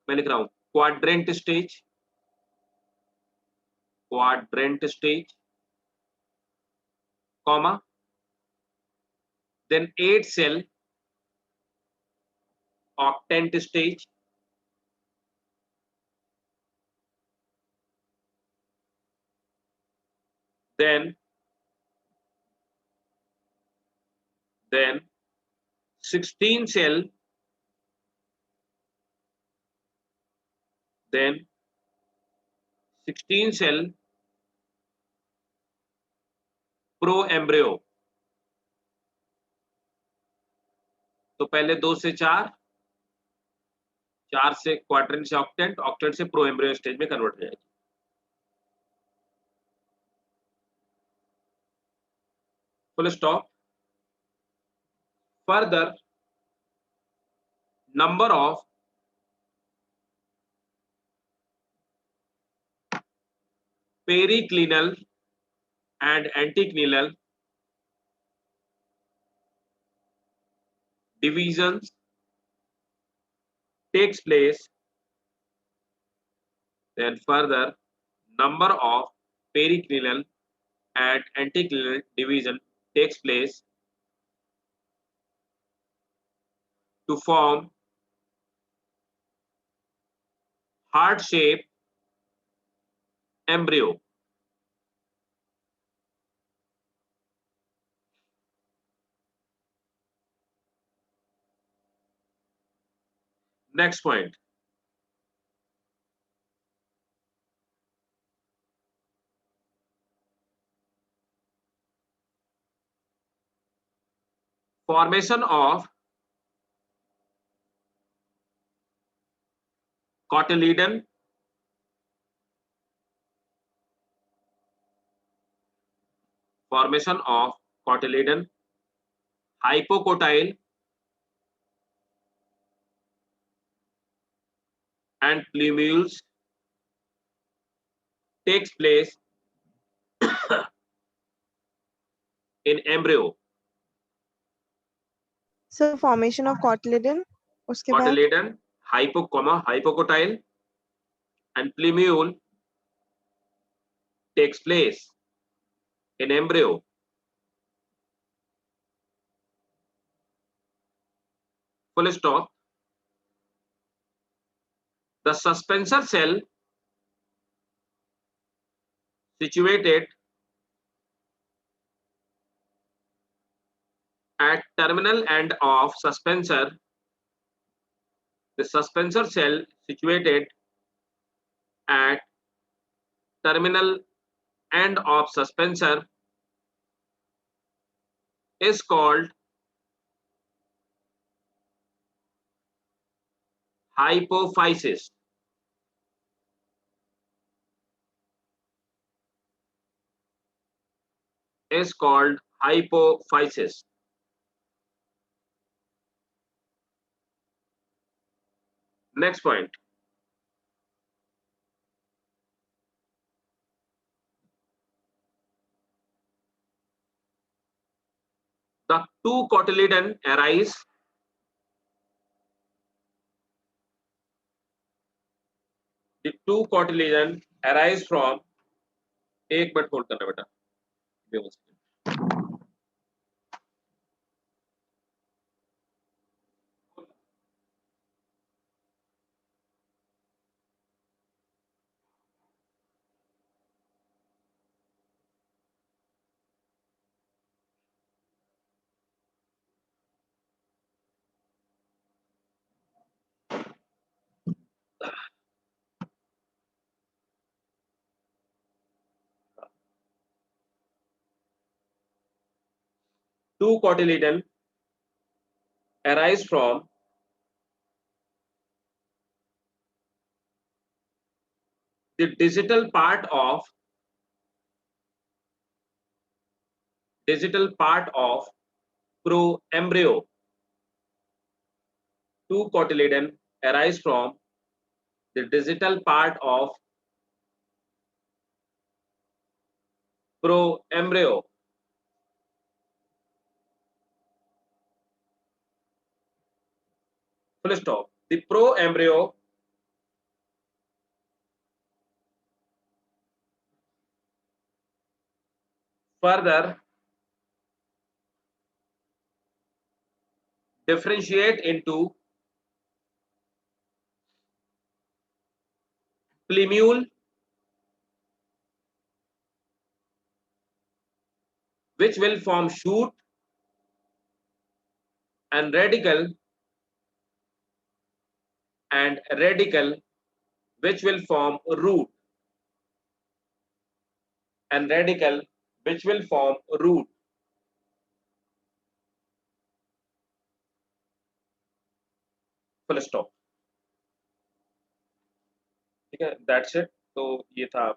मैं लिख रहा हूं quadrant stage comma then 8 cell octant stage, then 16 cell, then 16 cell pro embryo. तो पहले 2 से 4, 4 से quadrant से octant, octant से प्रो एम्ब्रियो स्टेज में कन्वर्ट हो जाएगी. Full stop. Further, number of periclinal and anticlinal divisions takes place Then further, number of periclinal and anticlinal division takes place to form heart-shaped embryo. Next point. Formation of cotyledon, hypocotyle and plumules takes place in embryo. So formation of cotyledon. उसके बाद Cotyledon, hypocotyle and plumule takes place in embryo. Full stop. The suspensor cell situated at terminal end of suspensor. The suspensor cell situated at terminal end of suspensor is called hypophysis. Is called hypophysis. Next point. The two cotyledon arise from एक minute hold करना बेटा two cotyledon arise from the digital part of proembryo. Two cotyledon arise from the digital part of proembryo. Full stop. The proembryo further differentiate into plumule, which will form shoot, and radicle, which will form root, and radicle, which will form root. Full stop. ठीक है, that's it. तो ये था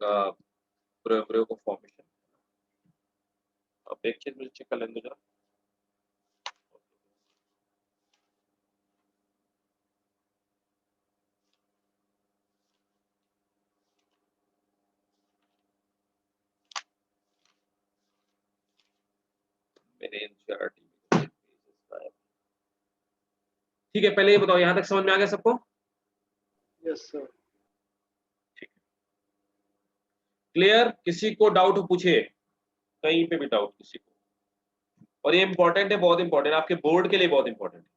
प्रोएम्ब्रियो का formation. अब एक चीज मुझे चेक कर लेने दो जरा. मेरे एनसीईआरटी में ठीक है, पहले ये बताओ यहां तक समझ में आ गया सबको? Yes, sir. क्लियर? किसी को डाउट पूछे, कहीं पे भी डाउट किसी को। और ये इंपॉर्टेंट है, बहुत इंपॉर्टेंट, आपके बोर्ड के लिए बहुत इंपॉर्टेंट है।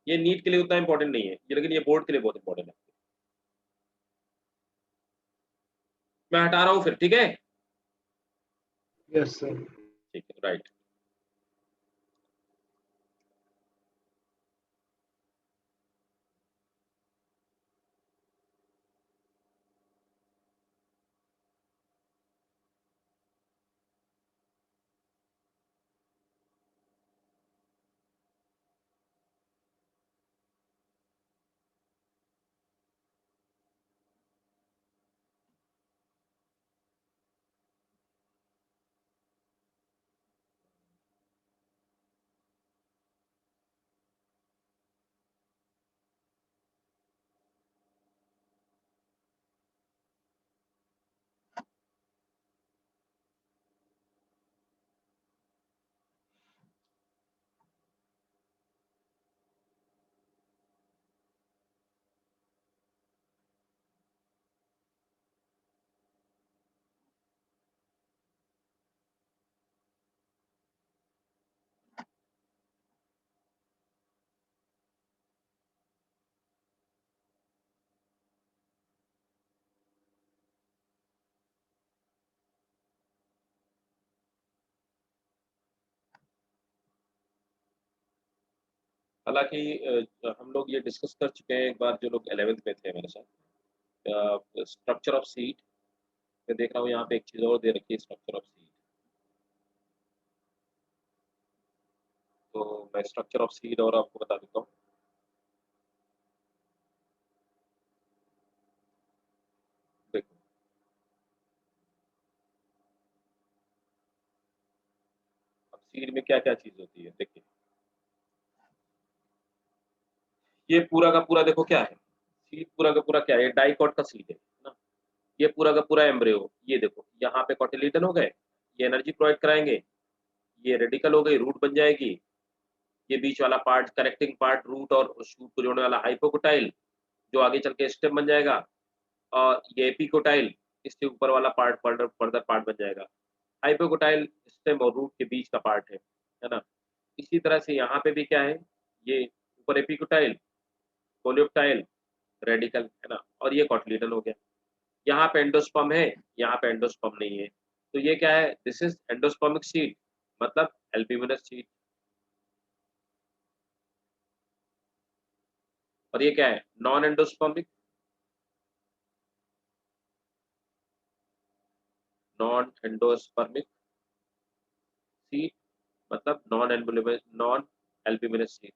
ये नीट के लिए उतना इंपॉर्टेंट नहीं है ये, लेकिन ये बोर्ड के लिए बहुत इंपॉर्टेंट है। मैं हटा रहा हूं फिर, ठीक है? Yes, sir. ठीक है, राइट। हालांकि हम लोग ये डिस्कस कर चुके हैं एक बार, जो लोग 11th में थे मेरे साथ, स्ट्रक्चर ऑफ सीड। मैं देख रहा हूँ यहाँ पे एक चीज और दे रखी है, स्ट्रक्चर ऑफ सीड। तो मैं स्ट्रक्चर ऑफ सीड और आपको बता देता हूँ। देखो, अब सीड में क्या क्या चीज होती है, देखिए ये पूरा का पूरा देखो क्या है, सीड पूरा का पूरा क्या है, ये डाइकॉट का सीड है ना। ये पूरा का पूरा एम्ब्रियो, ये देखो यहाँ पे कॉटिलीडन हो गए, ये एनर्जी प्रोवाइड कराएंगे, ये रेडिकल हो गई, रूट बन जाएगी, ये बीच वाला पार्ट कनेक्टिंग पार्ट रूट और शूट को जोड़ने वाला हाइपोकोटाइल, जो आगे चल के स्टेम बन जाएगा, और ये एपिकोटाइल, इसके ऊपर वाला पार्ट फर्दर पार्ट बन जाएगा। हाइपोकोटाइल स्टेम और रूट के बीच का पार्ट है ना। इसी तरह से यहाँ पे भी क्या है, ये ऊपर एपिकोटाइल, कोलियोप्टाइल, रेडिकल है ना, और ये कॉटिलीडन हो गया। यहाँ पे एंडोस्पर्म है, यहाँ पे एंडोस्पर्म नहीं है, तो ये क्या है, दिस इज एंडोस्पर्मिक सीड, मतलब एल्ब्यूमिनस सीड। और ये क्या है, non endospermic, non endospermic seed, मतलब नॉन एल्ब्यूमिनस सीड।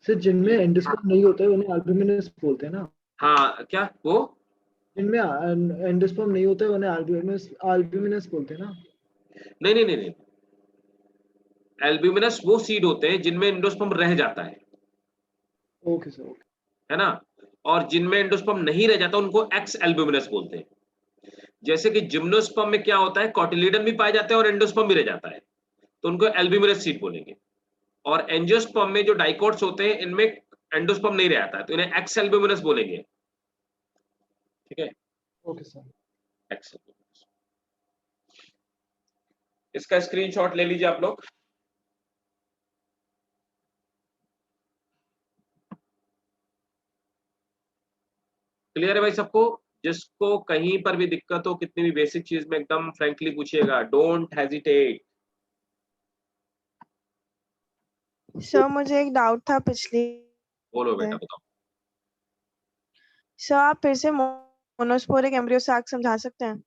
सर जिनमें एंडोस्पर्म नहीं होता है उन्हें एल्ब्यूमिनस बोलते हैं ना। हाँ क्या वो, जिनमें एंडोस्पर्म नहीं होता है उन्हें एल्ब्यूमिनस एल्ब्यूमिनस बोलते हैं ना। नहीं नहीं नहीं नहीं, एल्ब्यूमिनस वो सीड होते हैं जिनमें एंडोस्पर्म रह जाता ओके सर, ओके। है ना। और जिनमें एंडोस्पर्म नहीं रह जाता उनको एक्स एल्ब्यूमिनस बोलते हैं। जैसे कि जिम्नोस्पर्म में क्या होता है, कॉटिलीडन भी पाए जाते हैं और एंडोस्पर्म भी रह जाता है, तो उनको एल्ब्यूमिनस सीड बोलेंगे। और एंजियोस्पर्म में जो डाइकोट्स होते हैं, इनमें एंडोस्पर्म नहीं रह जाता है, तो इन्हें एक्स एल्ब्यूमिनस बोलेंगे, ठीक है, ओके सर। X albuminous. इसका स्क्रीनशॉट ले लीजिए आप लोग। क्लियर है भाई सबको? जिसको कहीं पर भी दिक्कत हो, कितनी भी बेसिक चीज में, एकदम फ्रैंकली पूछिएगा, डोंट हेजिटेट। सर मुझे एक डाउट था पिछली। बोलो बेटा, बताओ। सर आप फिर से मोनोस्पोरिक एम्ब्रियो सैक समझा सकते हैं?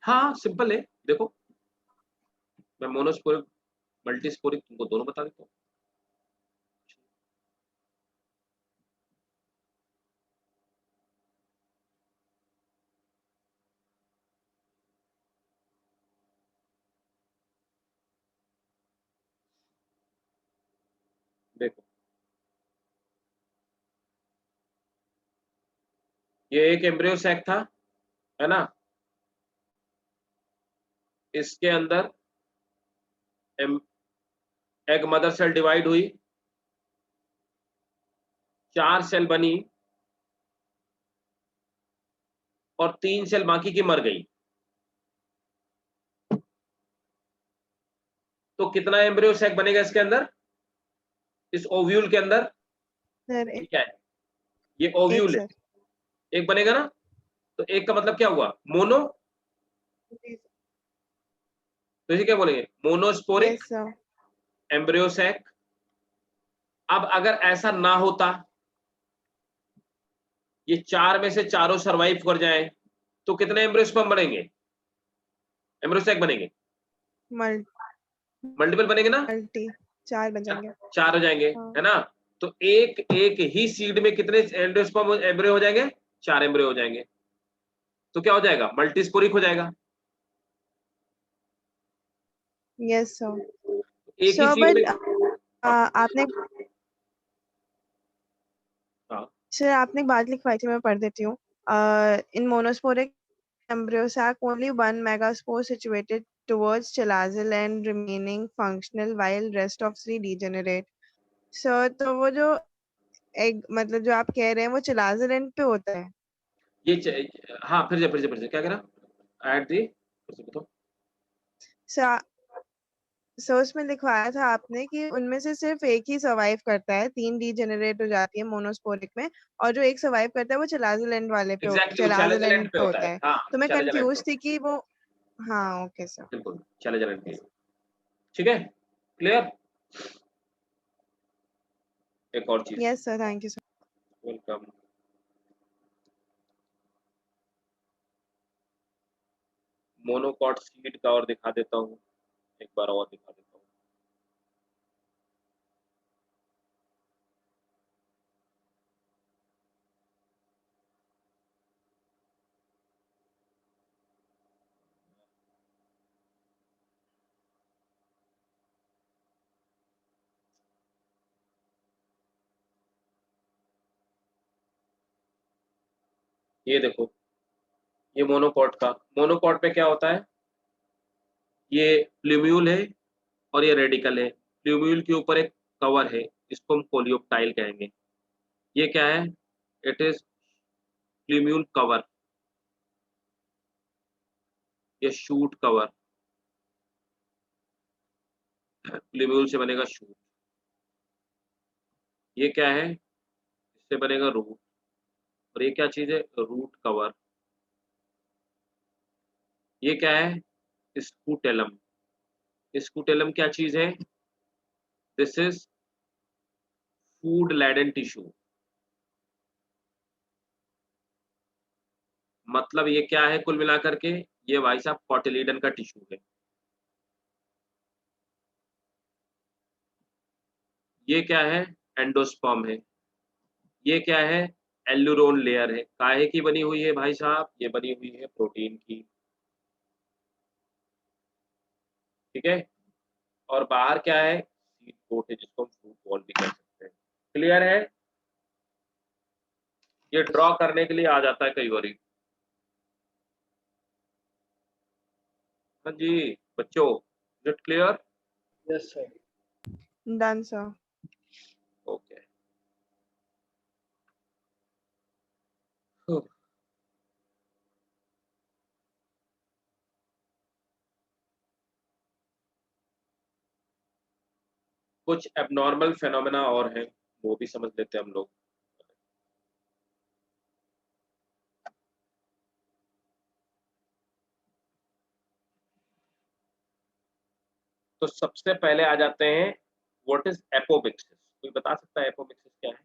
हाँ सिंपल है, देखो मैं मोनोस्पोरिक मल्टीस्पोरिक तुमको दोनों बता देता हूँ। देखो ये एक एम्ब्रियो सैक था, है ना। इसके अंदर एग मदर सेल डिवाइड हुई, 4 सेल बनी, और 3 सेल बाकी की मर गई, तो कितना एम्ब्रियो सैक बनेगा इसके अंदर, इस ओव्यूल के अंदर? सर ये क्या है, ये एक ओव्यूल है, सर एक बनेगा ना, तो एक का मतलब क्या हुआ, मोनो, तो इसे क्या बोलेंगे, monosporic yes sir embryo sac. अब अगर ऐसा ना होता, ये 4 में से चारों सरवाइव कर जाए, तो कितने एम्ब्रियोस्पर्म बनेंगे, एम्ब्रियो सैक बनेंगे, मल्टीपल बनेंगे ना, मल्टी 4 बन जाएंगे 4 हो जाएंगे, हाँ। है ना। तो एक एक ही सीड में कितने एंडोस्पर्म एम्ब्रियो हो जाएंगे, 4 एम्ब्रियो हो जाएंगे, तो क्या हो जाएगा, मल्टीस्पोरिक हो जाएगा। यस सर एक ही सर सीड में, बट आपने हाँ सर आपने एक बात लिखवाई थी, मैं पढ़ देती हूँ। इन monosporic embryo sac only one megaspore situated towards chalazal and remaining functional while rest of 3 degenerate. Sir तो वो जो एग मतलब जो आप कह रहे हैं वो चलाजल एंड पे होता है। हाँ फिर से क्या कह रहा, ऐड दी, फिर से बताओ। सर उसमें लिखवाया था आपने कि उनमें से सिर्फ एक ही सर्वाइव करता है, 3 डीजेनरेट हो जाती है मोनोस्पोरिक में, और जो एक सर्वाइव करता है वो चलाजल एंड वाले पे एग्जैक्टली, वो चलाजल चैलेंजर एंड एंड पे पे होता होता है, है। हाँ तो मैं चैलेंजर एंड पे कंफ्यूज होता थी कि वो हाँ ओके सर है, बिल्कुल चैलेंजर एंड पे, ठीक है, क्लियर। एक और चीज, yes sir thank you sir. Welcome. Monocot seed का और दिखा देता हूँ, एक बार और दिखा देता हूँ। ये देखो, ये मोनोकॉट में क्या होता है, ये प्लूम्यूल है और ये रेडिकल है, प्लूम्यूल के ऊपर एक कवर है, इसको हम कोलियोप्टाइल कहेंगे। ये क्या है, इट इज प्लूम्यूल कवर, ये शूट कवर, प्लूम्यूल से बनेगा शूट। ये क्या है, इससे बनेगा रूट, और ये क्या चीज है, रूट कवर। ये क्या है, स्कूटेलम, स्कूटेलम क्या चीज है, this is food laden tissue, मतलब ये क्या है कुल मिलाकर के, ये भाई साहब कॉटिलीडन का टिश्यू है। ये क्या है, एंडोस्पर्म है। ये क्या है, एल्यूरोन लेयर है, काहे की बनी हुई है भाई साहब, ये बनी हुई है प्रोटीन की, ठीक है। और बाहर क्या है, सीड कोट है, जिसको हम फ्रूट बॉल भी कह सकते हैं। क्लियर है, ये ड्रॉ करने के लिए आ जाता है कई बार। हाँ जी बच्चों, is it clear? Yes, sir. Done sir. Okay, कुछ एबनॉर्मल फेनोमेना और हैं, वो भी समझ लेते हैं हम लोग। तो सबसे पहले आ जाते हैं, व्हाट इज एपोमिक्सिस, कोई बता सकता है एपोमिक्सिस क्या है?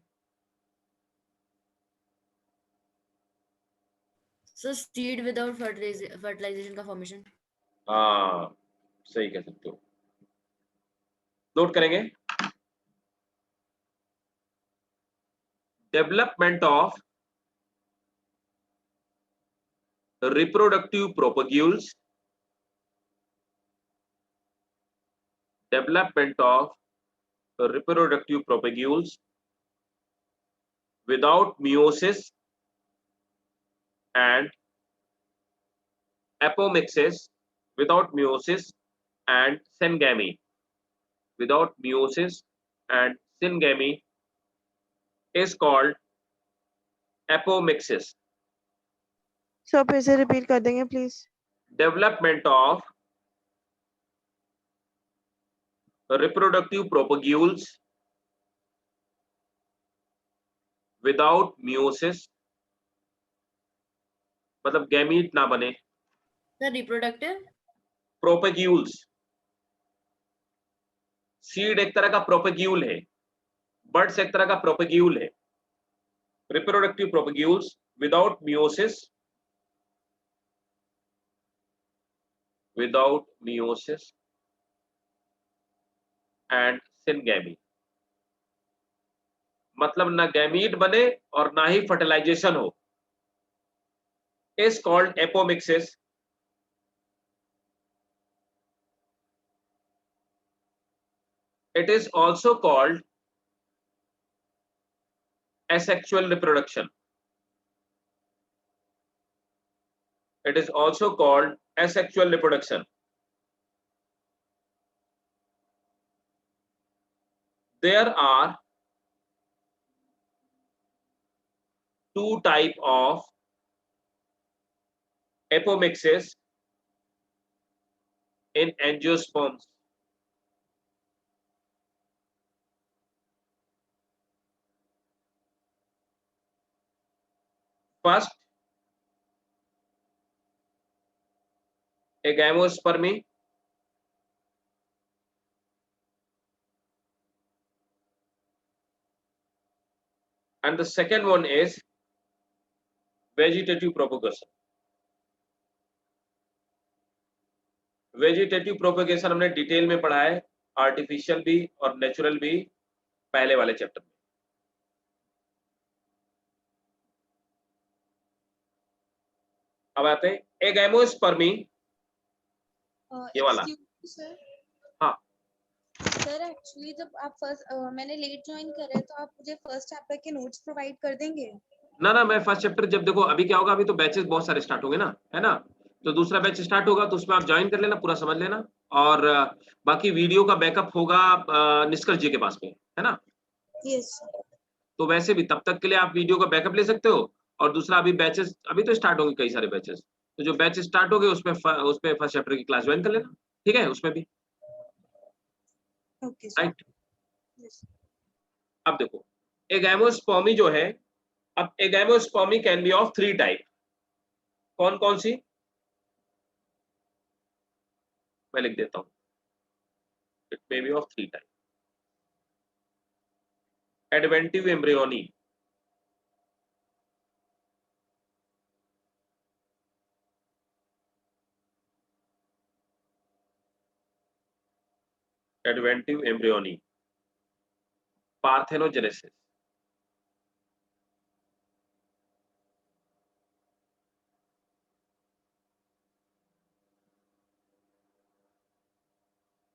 सो सीड विदाउट फर्टिलाइजेशन का फॉर्मेशन। हाँ सही कह सकते हो, नोट करेंगे, development of reproductive propagules, development of reproductive propagules without meiosis, and apomixis without meiosis and syngamy, without meiosis and syngamy is called apomixis. Sir फिर से रिपीट कर देंगे please? Development of reproductive propagules without meiosis, मतलब gamete ना बने। Sir reproductive प्रोपग्यूल्स, seed एक तरह का प्रोपग्यूल है, बर्ड्स एक तरह का प्रोपग्यूल है। Reproductive propagules without meiosis, without meiosis and syngamy, मतलब ना गैमीट बने और ना ही फर्टिलाइजेशन हो, is called apomixis. It is also called asexual reproduction. It is also called asexual reproduction. There are two types of apomixis in angiosperms. First, agamospermy. And the second one is vegetative propagation. Vegetative propagation हमने detail में पढ़ा है, artificial भी और natural भी, पहले वाले chapter में। अब आते हैं एगैमोस्पर्मी, ये वाला। सर हाँ सर एक्चुअली जब आप फर्स्ट मैंने लेट ज्वाइन करा है, तो आप मुझे फर्स्ट चैप्टर के नोट्स प्रोवाइड कर देंगे? ना, मैं फर्स्ट चैप्टर जब देखो, अभी क्या होगा, अभी तो बैचेस बहुत सारे स्टार्ट होंगे ना, है ना, तो दूसरा बैच स्टार्ट होगा तो उसमें आप ज्वाइन कर लेना, पूरा समझ लेना। और बाकी वीडियो का बैकअप होगा निष्कर्ष जी के पास में, है ना। यस। तो वैसे भी तब तक के लिए आप वीडियो का बैकअप ले सकते हो। और दूसरा, अभी बैचेस अभी तो स्टार्ट होंगे कई सारे बैचेस, तो जो बैच स्टार्ट हो गए उसमें फर्स्ट चैप्टर की क्लास ज्वाइन कर लेना, ठीक है, उसमें भी। Okay sir. राइट। यस। अब देखो एगैमोस्पर्मी जो है, अब agamospermy can be of 3 type. कौन कौन सी, मैं लिख देता हूं। It may be of 3 type. Adventive embryony, adventive embryony, parthenogenesis,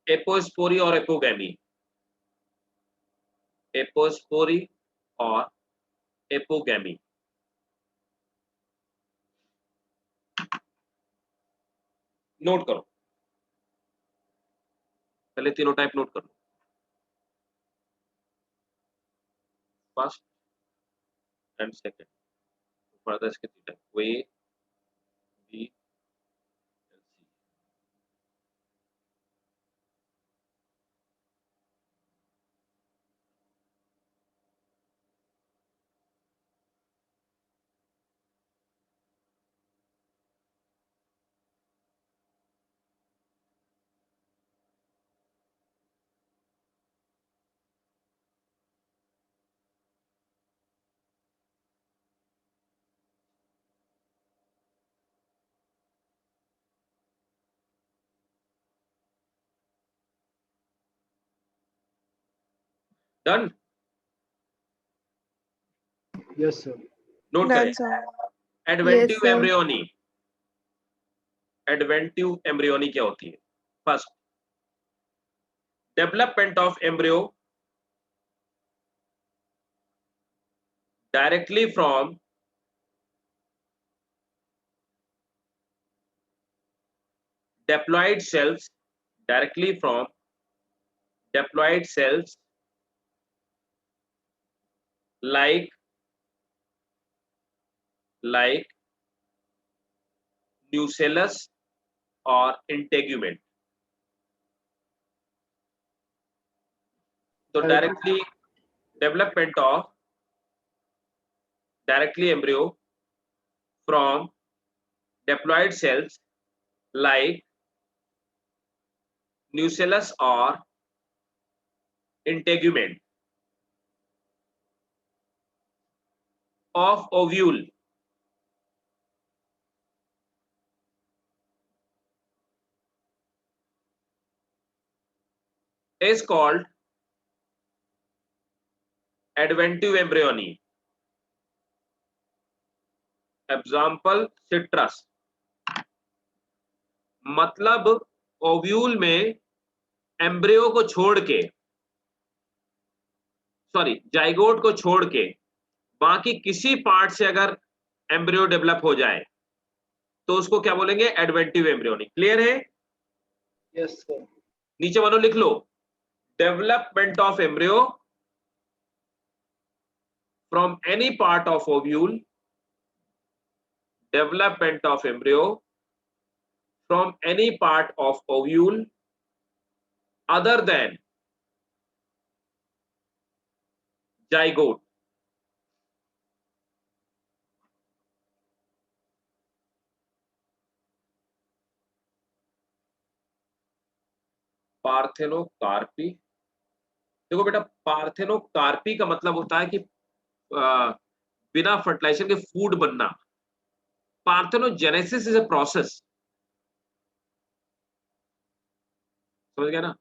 apospory और एपोगैमी, एपोस्पोरी और एपोगैमी। नोट करो, पहले तीनों टाइप नोट कर लो। फर्स्ट एंड सेकंड, फर्दर इसके 3 टाइप, वो A B and C. Done. Yes, sir. Note Done, करें, sir. Adventive sir. Embryony. Adventive embryony क्या होती है? First, development of embryo directly from diploid cells, directly from diploid cells like nucellus or integument. So directly embryo from diploid cells like nucellus or integument of ovule is called adventive embryony. Example citrus. मतलब ovule में embryo को छोड़ के, sorry zygote को छोड़ के बाकी किसी पार्ट से अगर एम्ब्रियो डेवलप हो जाए तो उसको क्या बोलेंगे? Adventive embryony. क्लियर है? Yes, sir. नीचे वालों लिख लो, development of embryo from any part of ovule, development of embryo from any part of ovule other than zygote. Parthenocarpy. देखो बेटा, पार्थेनोकार्पी का मतलब होता है कि बिना फर्टिलाइजेशन के फूड बनना. Parthenogenesis is a process. समझ गया ना?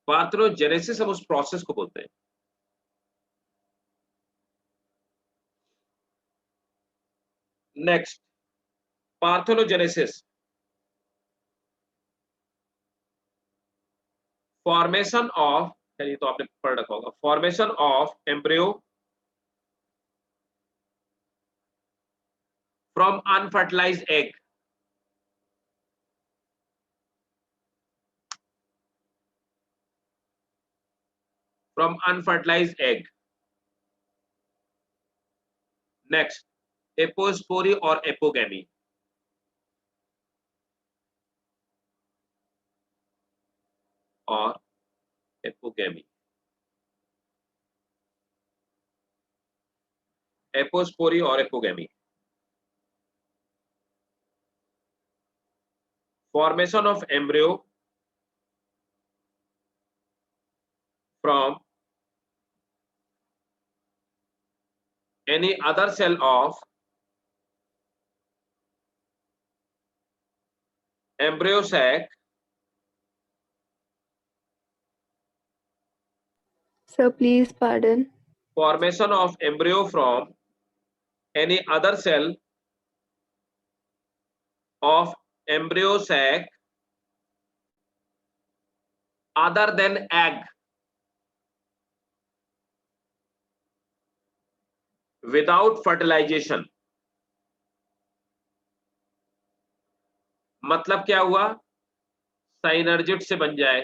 पार्थेनोजेनेसिस हम उस प्रोसेस को बोलते हैं. नेक्स्ट, पार्थेनोजेनेसिस, फॉर्मेशन ऑफ, ये तो आपने पढ़ रखा होगा, formation of embryo from unfertilised egg. From unfertilized egg. Next, apospory or apogamy. Or apogamy. Apospory or apogamy. Formation of embryo from any other cell of embryo sac Sir, please pardon. formation of embryo from any other cell of embryo sac other than egg without fertilization. मतलब क्या हुआ? साइनर्जिड से बन जाए,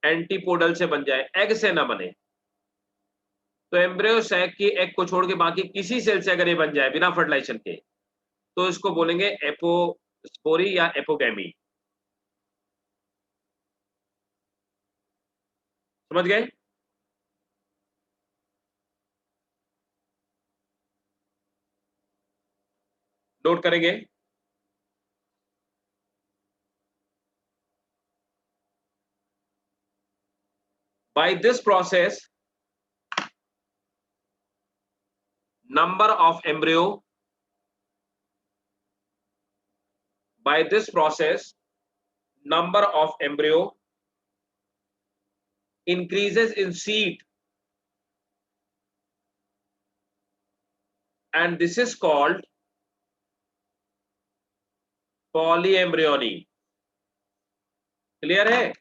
antipodal से बन जाए, egg से ना बने. तो एम्ब्रियो सैक की एग को छोड़ के बाकी किसी सेल से अगर ये बन जाए बिना फर्टिलाइजेशन के, तो इसको बोलेंगे एपोस्पोरी या एपोगैमी. समझ गए? नोट करेंगे. By this process, number of embryo, by this process, number of embryo increases in seed, and this is called polyembryony. Clear है?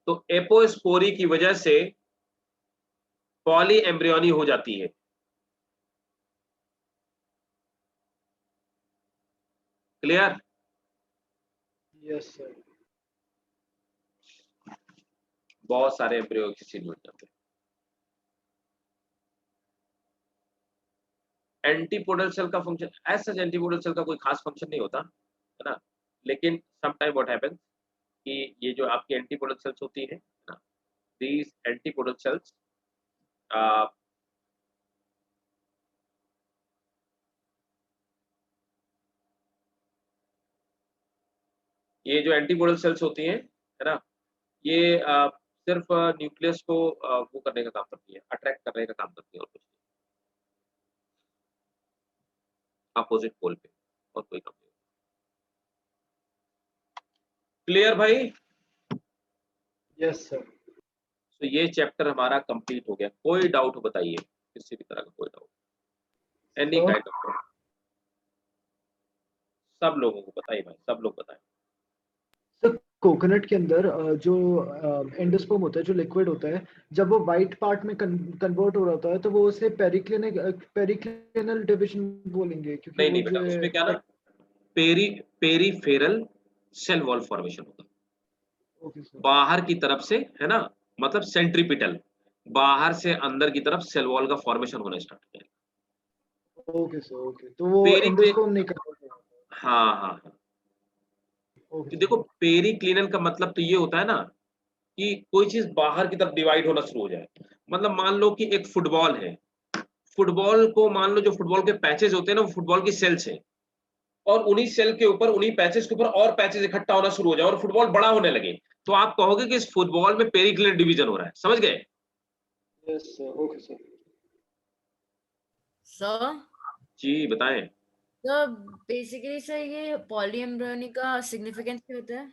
तो एपोस्पोरी की वजह से पॉली एम्ब्रियोनी हो जाती है. क्लियर? Yes, sir. बहुत सारे एम्ब्रियो किसी में हो जाते हैं. एंटीपोडल सेल का function, as such antipodal cell का कोई खास फंक्शन नहीं होता है ना, लेकिन सम टाइम व्हाट हैपेंस कि ये जो आपकी एंटीपोडल सेल्स होती है ना, दीज एंटीपोडल सेल्स ये जो एंटीपोडल सेल्स होती हैं है ना, ये सिर्फ न्यूक्लियस को वो करने का काम करती है, अट्रैक्ट करने का काम करती है, और कुछ अपोजिट पोल पे, और कोई काम नहीं। क्लियर भाई? Yes sir. तो ये चैप्टर हमारा कंप्लीट हो गया। कोई डाउट हो बताइए, किसी भी तरह का कोई doubt, any kind of doubt, सब लोगों को बताइए भाई, सब लोग बताएं। सर कोकोनट के अंदर जो एंडोस्पर्म होता है, जो लिक्विड होता है, जब वो वाइट पार्ट में कन्वर्ट हो रहा होता है तो वो उसे पेरिक्लिनल डिवीजन बोलेंगे, क्योंकि नहीं वो नहीं बेटा, जो है उसमें क्या ना, पेरीफेरल सेल वॉल फॉर्मेशन होता है, ओके सर। बाहर की तरफ से है ना, मतलब सेंट्रीपिटल, बाहर से अंदर की तरफ सेल वॉल का फॉर्मेशन होना स्टार्ट हो जाएगा। ओके सर, ओके, तो वो पेरी एंडोस्पर्म नहीं कन्वर्ट होता। हाँ हाँ हाँ, ओके तो सर। देखो पेरिक्लिनल का मतलब तो ये होता है ना कि कोई चीज बाहर की तरफ डिवाइड होना शुरू हो जाए। मतलब मान लो कि एक फुटबॉल है, फुटबॉल को मान लो जो फुटबॉल के पैचेज होते हैं ना, वो फुटबॉल की सेल्स है, और उन्हीं सेल के ऊपर, उन्हीं पैचेस के ऊपर और पैचेस इकट्ठा होना शुरू हो जाए और फुटबॉल बड़ा होने लगे, तो आप कहोगे कि इस फुटबॉल में पेरिक्लिनल डिवीजन हो रहा है। समझ गए? Yes sir, okay sir. Sir ji बताएं। तो बेसिकली सर ये पॉलीएम्ब्रियोनी का सिग्निफिकेंस क्या होता है?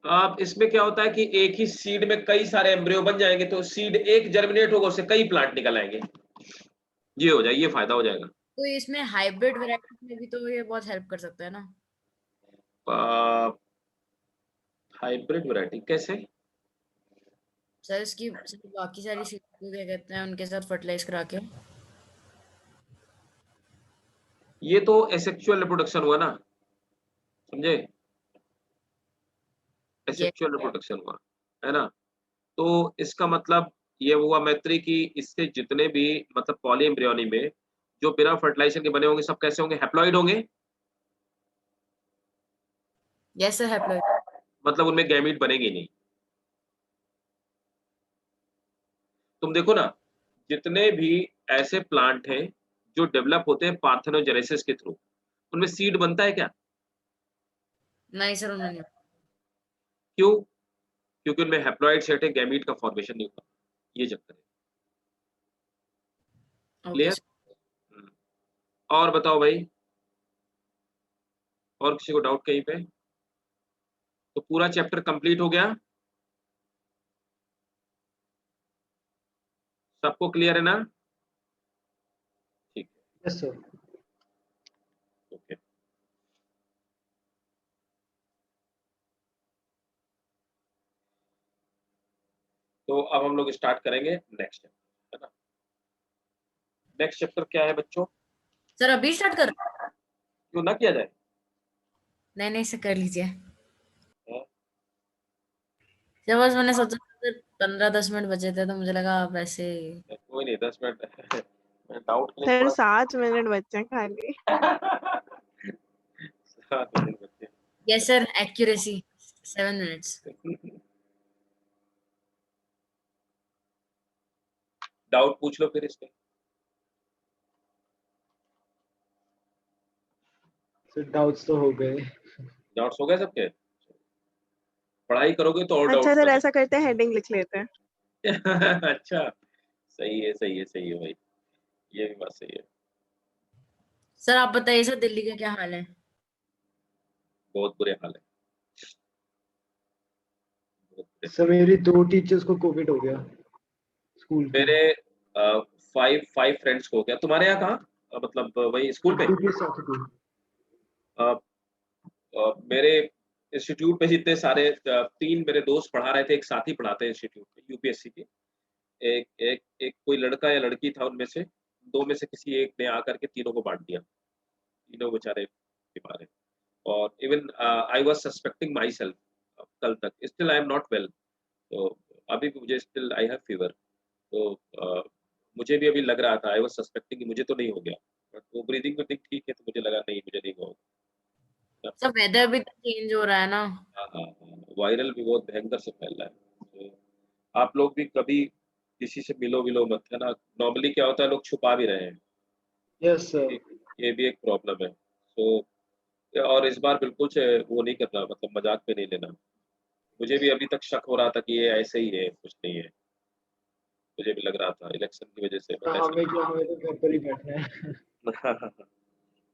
अब इसमें क्या होता है कि एक ही सीड में कई सारे एम्ब्रियो बन जाएंगे, तो सीड एक जर्मिनेट होगा, उससे कई प्लांट निकल आएंगे, ये हो जाए, ये फायदा हो जाएगा। तो इसमें हाइब्रिड वैरायटी में भी तो ये बहुत हेल्प कर सकता है ना? हाइब्रिड वैरायटी कैसे? सर इसकी बाकी सारी सीड्स को क्या कहते हैं, उनके साथ फर्टिलाइज करा के। ये तो एसेक्सुअल रिप्रोडक्शन हुआ ना, समझे? ये एसेक्सुअल रिप्रोडक्शन हुआ है ना, तो इसका मतलब ये हुआ मैत्री कि इससे जितने भी मतलब पॉली एम्ब्रियोनी में जो बिना फर्टिलाइजेशन के बने होंगे, सब कैसे होंगे? हैप्लॉइड होंगे, यस सर हैप्लॉइड। मतलब उनमें गैमीट बनेंगे ही नहीं। तुम देखो ना, जितने भी ऐसे प्लांट हैं जो डेवलप होते हैं पार्थेनोजेनेसिस के थ्रू, उनमें सीड बनता है क्या? नहीं सर उन्होंने नहीं। क्यों? क्योंकि उनमें हैप्लॉइड सेट है, गैमीट का फॉर्मेशन नहीं होता, ये चक्कर है। Okay clear? सर। और बताओ भाई, और किसी को डाउट कहीं पे? तो पूरा चैप्टर कंप्लीट हो गया, सबको क्लियर है ना? ठीक है, यस सर। ओके। तो अब हम लोग स्टार्ट करेंगे नेक्स्ट चैप्टर, है ना? नेक्स्ट चैप्टर क्या है बच्चों? सर अभी स्टार्ट कर? क्यों ना किया जाए? नहीं नहीं सर कर लीजिए। हाँ? जब बस मैंने सोचा सर 15-10 मिनट बचे थे तो मुझे लगा आप ऐसे। कोई नहीं, 10 मिनट डाउट के लिए सर थोड़ा 7 मिनट बच्चे हैं खाली। 7 मिनट बच्चे। Yes sir accuracy 7 minutes. Doubt पूछ लो फिर इसमें। सर डाउट्स तो हो गए। डाउट्स हो गए सबके? पढ़ाई करोगे तो और अच्छा डाउट्स सर बने। ऐसा करते हैं, हेडिंग लिख लेते हैं। अच्छा, सही है, सही है, सही है भाई, ये भी बात सही है। सर आप बताइए सर दिल्ली का क्या हाल है? बहुत बुरे हाल है, बहुत बुरे। सर मेरी 2 टीचर्स को कोविड हो गया स्कूल की। मेरे 5 फ्रेंड्स को हो गया। तुम्हारे यहाँ कहाँ? मतलब वही स्कूल पे? यूपीएससी की। अ, मेरे इंस्टीट्यूट में जितने सारे 3 मेरे दोस्त पढ़ा रहे थे, एक साथ ही पढ़ाते हैं इंस्टीट्यूट में यूपीएससी की। एक एक एक कोई लड़का या लड़की था, उनमें से 2 में से किसी एक ने आकर के तीनों को बांट दिया, तीनों बेचारे बीमार हैं। और even I was suspecting my self कल तक, still I am not well, तो अभी भी मुझे स्टिल आई हैव फीवर। तो मुझे भी अभी लग रहा था, आई वाज सस्पेक्टिंग कि मुझे तो नहीं हो गया, बट वो ब्रीदिंग तो ठीक है, तो मुझे लगा नहीं मुझे नहीं होगा। सब वेदर भी तो चेंज हो रहा है ना। हाँ हाँ हाँ, वायरल भी बहुत भयंकर से फैल रहा है। तो आप लोग भी कभी किसी से मिलो मत, है ना। नॉर्मली क्या होता है, लोग छुपा भी रहे हैं, यस सर। ये भी एक प्रॉब्लम है। तो और इस बार बिल्कुल से वो नहीं करना, मतलब मजाक में नहीं लेना। मुझे भी अभी तक शक हो रहा था कि ये ऐसे ही है, कुछ नहीं है, मुझे भी लग रहा था इलेक्शन की वजह से, बट हमें क्या, हमें तो घर पर ही बैठना है।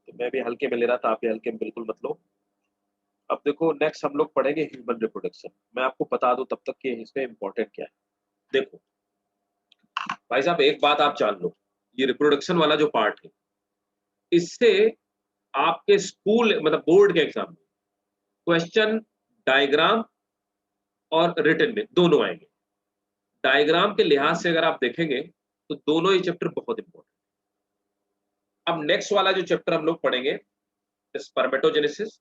तो मैं भी हल्के में ले रहा था, आप भी हल्के में बिल्कुल मत लो। अब देखो नेक्स्ट हम लोग पढ़ेंगे ह्यूमन रिप्रोडक्शन। मैं आपको बता दूं तब तक कि इसमें इम्पोर्टेंट क्या है। देखो भाई साहब, एक बात आप जान लो, ये रिप्रोडक्शन वाला जो पार्ट है, इससे आपके स्कूल मतलब बोर्ड के एग्जाम में क्वेश्चन डायग्राम और रिटन में दोनों आएंगे। डायग्राम के लिहाज से अगर आप देखेंगे तो दोनों ही चैप्टर बहुत इंपॉर्टेंट। अब नेक्स्ट वाला जो चैप्टर हम लोग पढ़ेंगे, स्पर्मेटोजेनेसिस,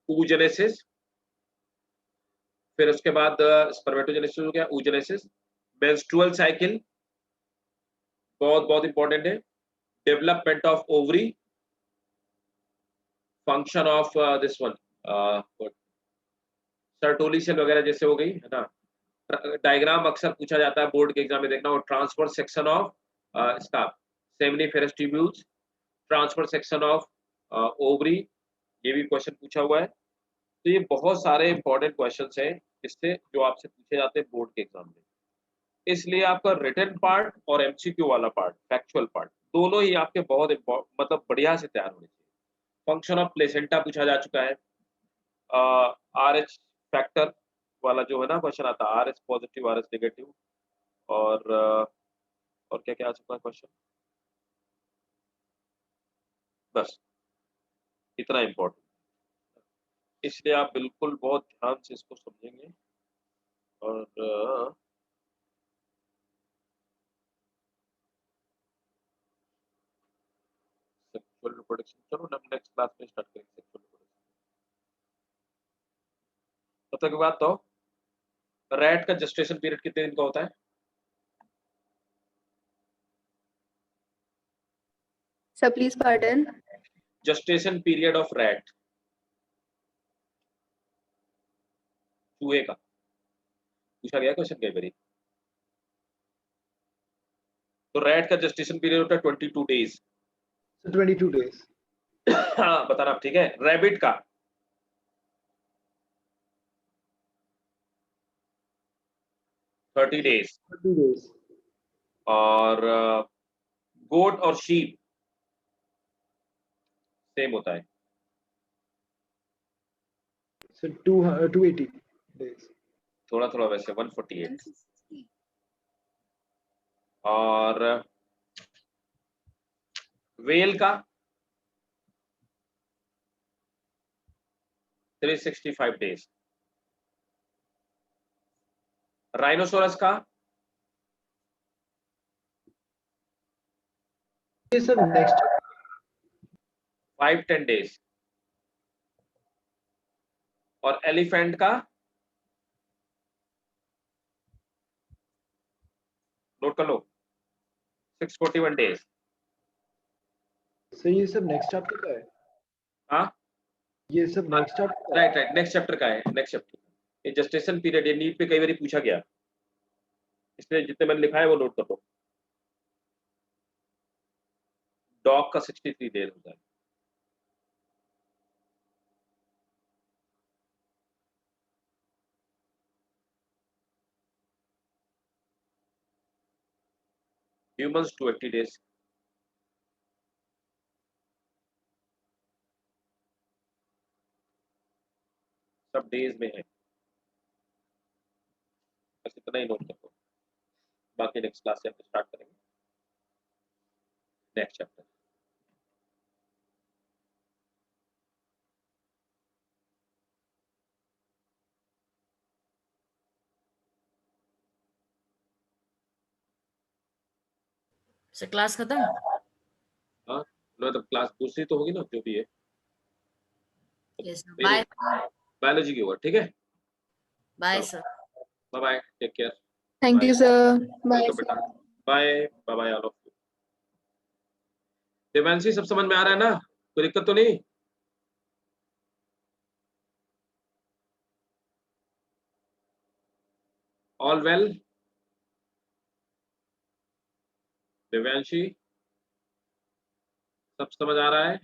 oogenesis, फिर उसके बाद स्पर्मेटोजेनेसिस हो गया, oogenesis, मेंस्ट्रुअल साइकिल बहुत बहुत इंपॉर्टेंट है, development of ovary, function of this one Sertoli cell वगैरह जैसे हो गई, है ना। डायग्राम अक्सर पूछा जाता है बोर्ड के एग्जाम में, देखना। और ट्रांसफर सेक्शन ऑफ इसका seminiferous tubules, transfer section of ovary, ये भी क्वेश्चन पूछा हुआ है। तो ये बहुत सारे इंपॉर्टेंट क्वेश्चंस हैं इससे जो आपसे पूछे जाते हैं बोर्ड के एग्जाम में। इसलिए आपका रिटन पार्ट और एमसीक्यू वाला पार्ट, फैक्चुअल पार्ट, दोनों ही आपके बहुत मतलब बढ़िया से तैयार होने चाहिए। फंक्शन ऑफ प्लेसेंटा पूछा जा चुका है, आरएच फैक्टर वाला जो है ना क्वेश्चन आता है, आरएच पॉजिटिव आरएच नेगेटिव, और क्या क्या आ चुका है क्वेश्चन, बस इतना इंपॉर्टेंट। इसलिए आप बिल्कुल बहुत ध्यान से इसको समझेंगे। और सेक्सुअल रिप्रोडक्शन, चलो हम नेक्स्ट क्लास में स्टार्ट करेंगे सेक्सुअल रिप्रोडक्शन। तब तक की बात तो, रैट का जेस्टेशन पीरियड कितने दिन का होता है? Sir, please pardon. Gestation period of rat, चूहे का, पूछा गया क्वेश्चन कई बार। तो रैट का जेस्टेशन पीरियड होता है 22 डेज। 22 days. हाँ बताना आप, ठीक है। रैबिट का 30 डेज। 30 days. और गोट और शीप सेम होता है, So 280 days. थोड़ा थोड़ा वैसे 148। 160. और वेल का 365 डेज। राइनोसोरस का ये सब नेक्स्ट 5-10 डेज। और एलिफेंट का, नोट कर लो, 641 डेज। से ये सब नेक्स्ट चैप्टर का है। हाँ ये सब नेक्स्ट चैप्टर का है। राइट राइट, नेक्स्ट चैप्टर का है, नेक्स्ट चैप्टर। ये जेस्टेशन पीरियड, ये नीट पे कई बार पूछा गया, इसलिए जितने मैंने लिखा है वो नोट कर लो। डॉग का 63 डेज होता है। Humans 280 days. सब डेज में है, बस इतना ही नोट कर लो। बाकी नेक्स्ट क्लास से हम स्टार्ट करेंगे नेक्स्ट चैप्टर। सर क्लास खत्म? हाँ मतलब क्लास दूसरी तो होगी ना, जो भी है। यस सर, बाय बायोलॉजी की होगा, ठीक है। Bye sir. Bye bye, take care. Thank you, sir. Bye, welcome sir. बेटा। Bye bye bye all of you. Devanshi सब समझ में आ रहा है ना, कोई दिक्कत तो नहीं? All well? देवांशी सब समझ आ रहा है?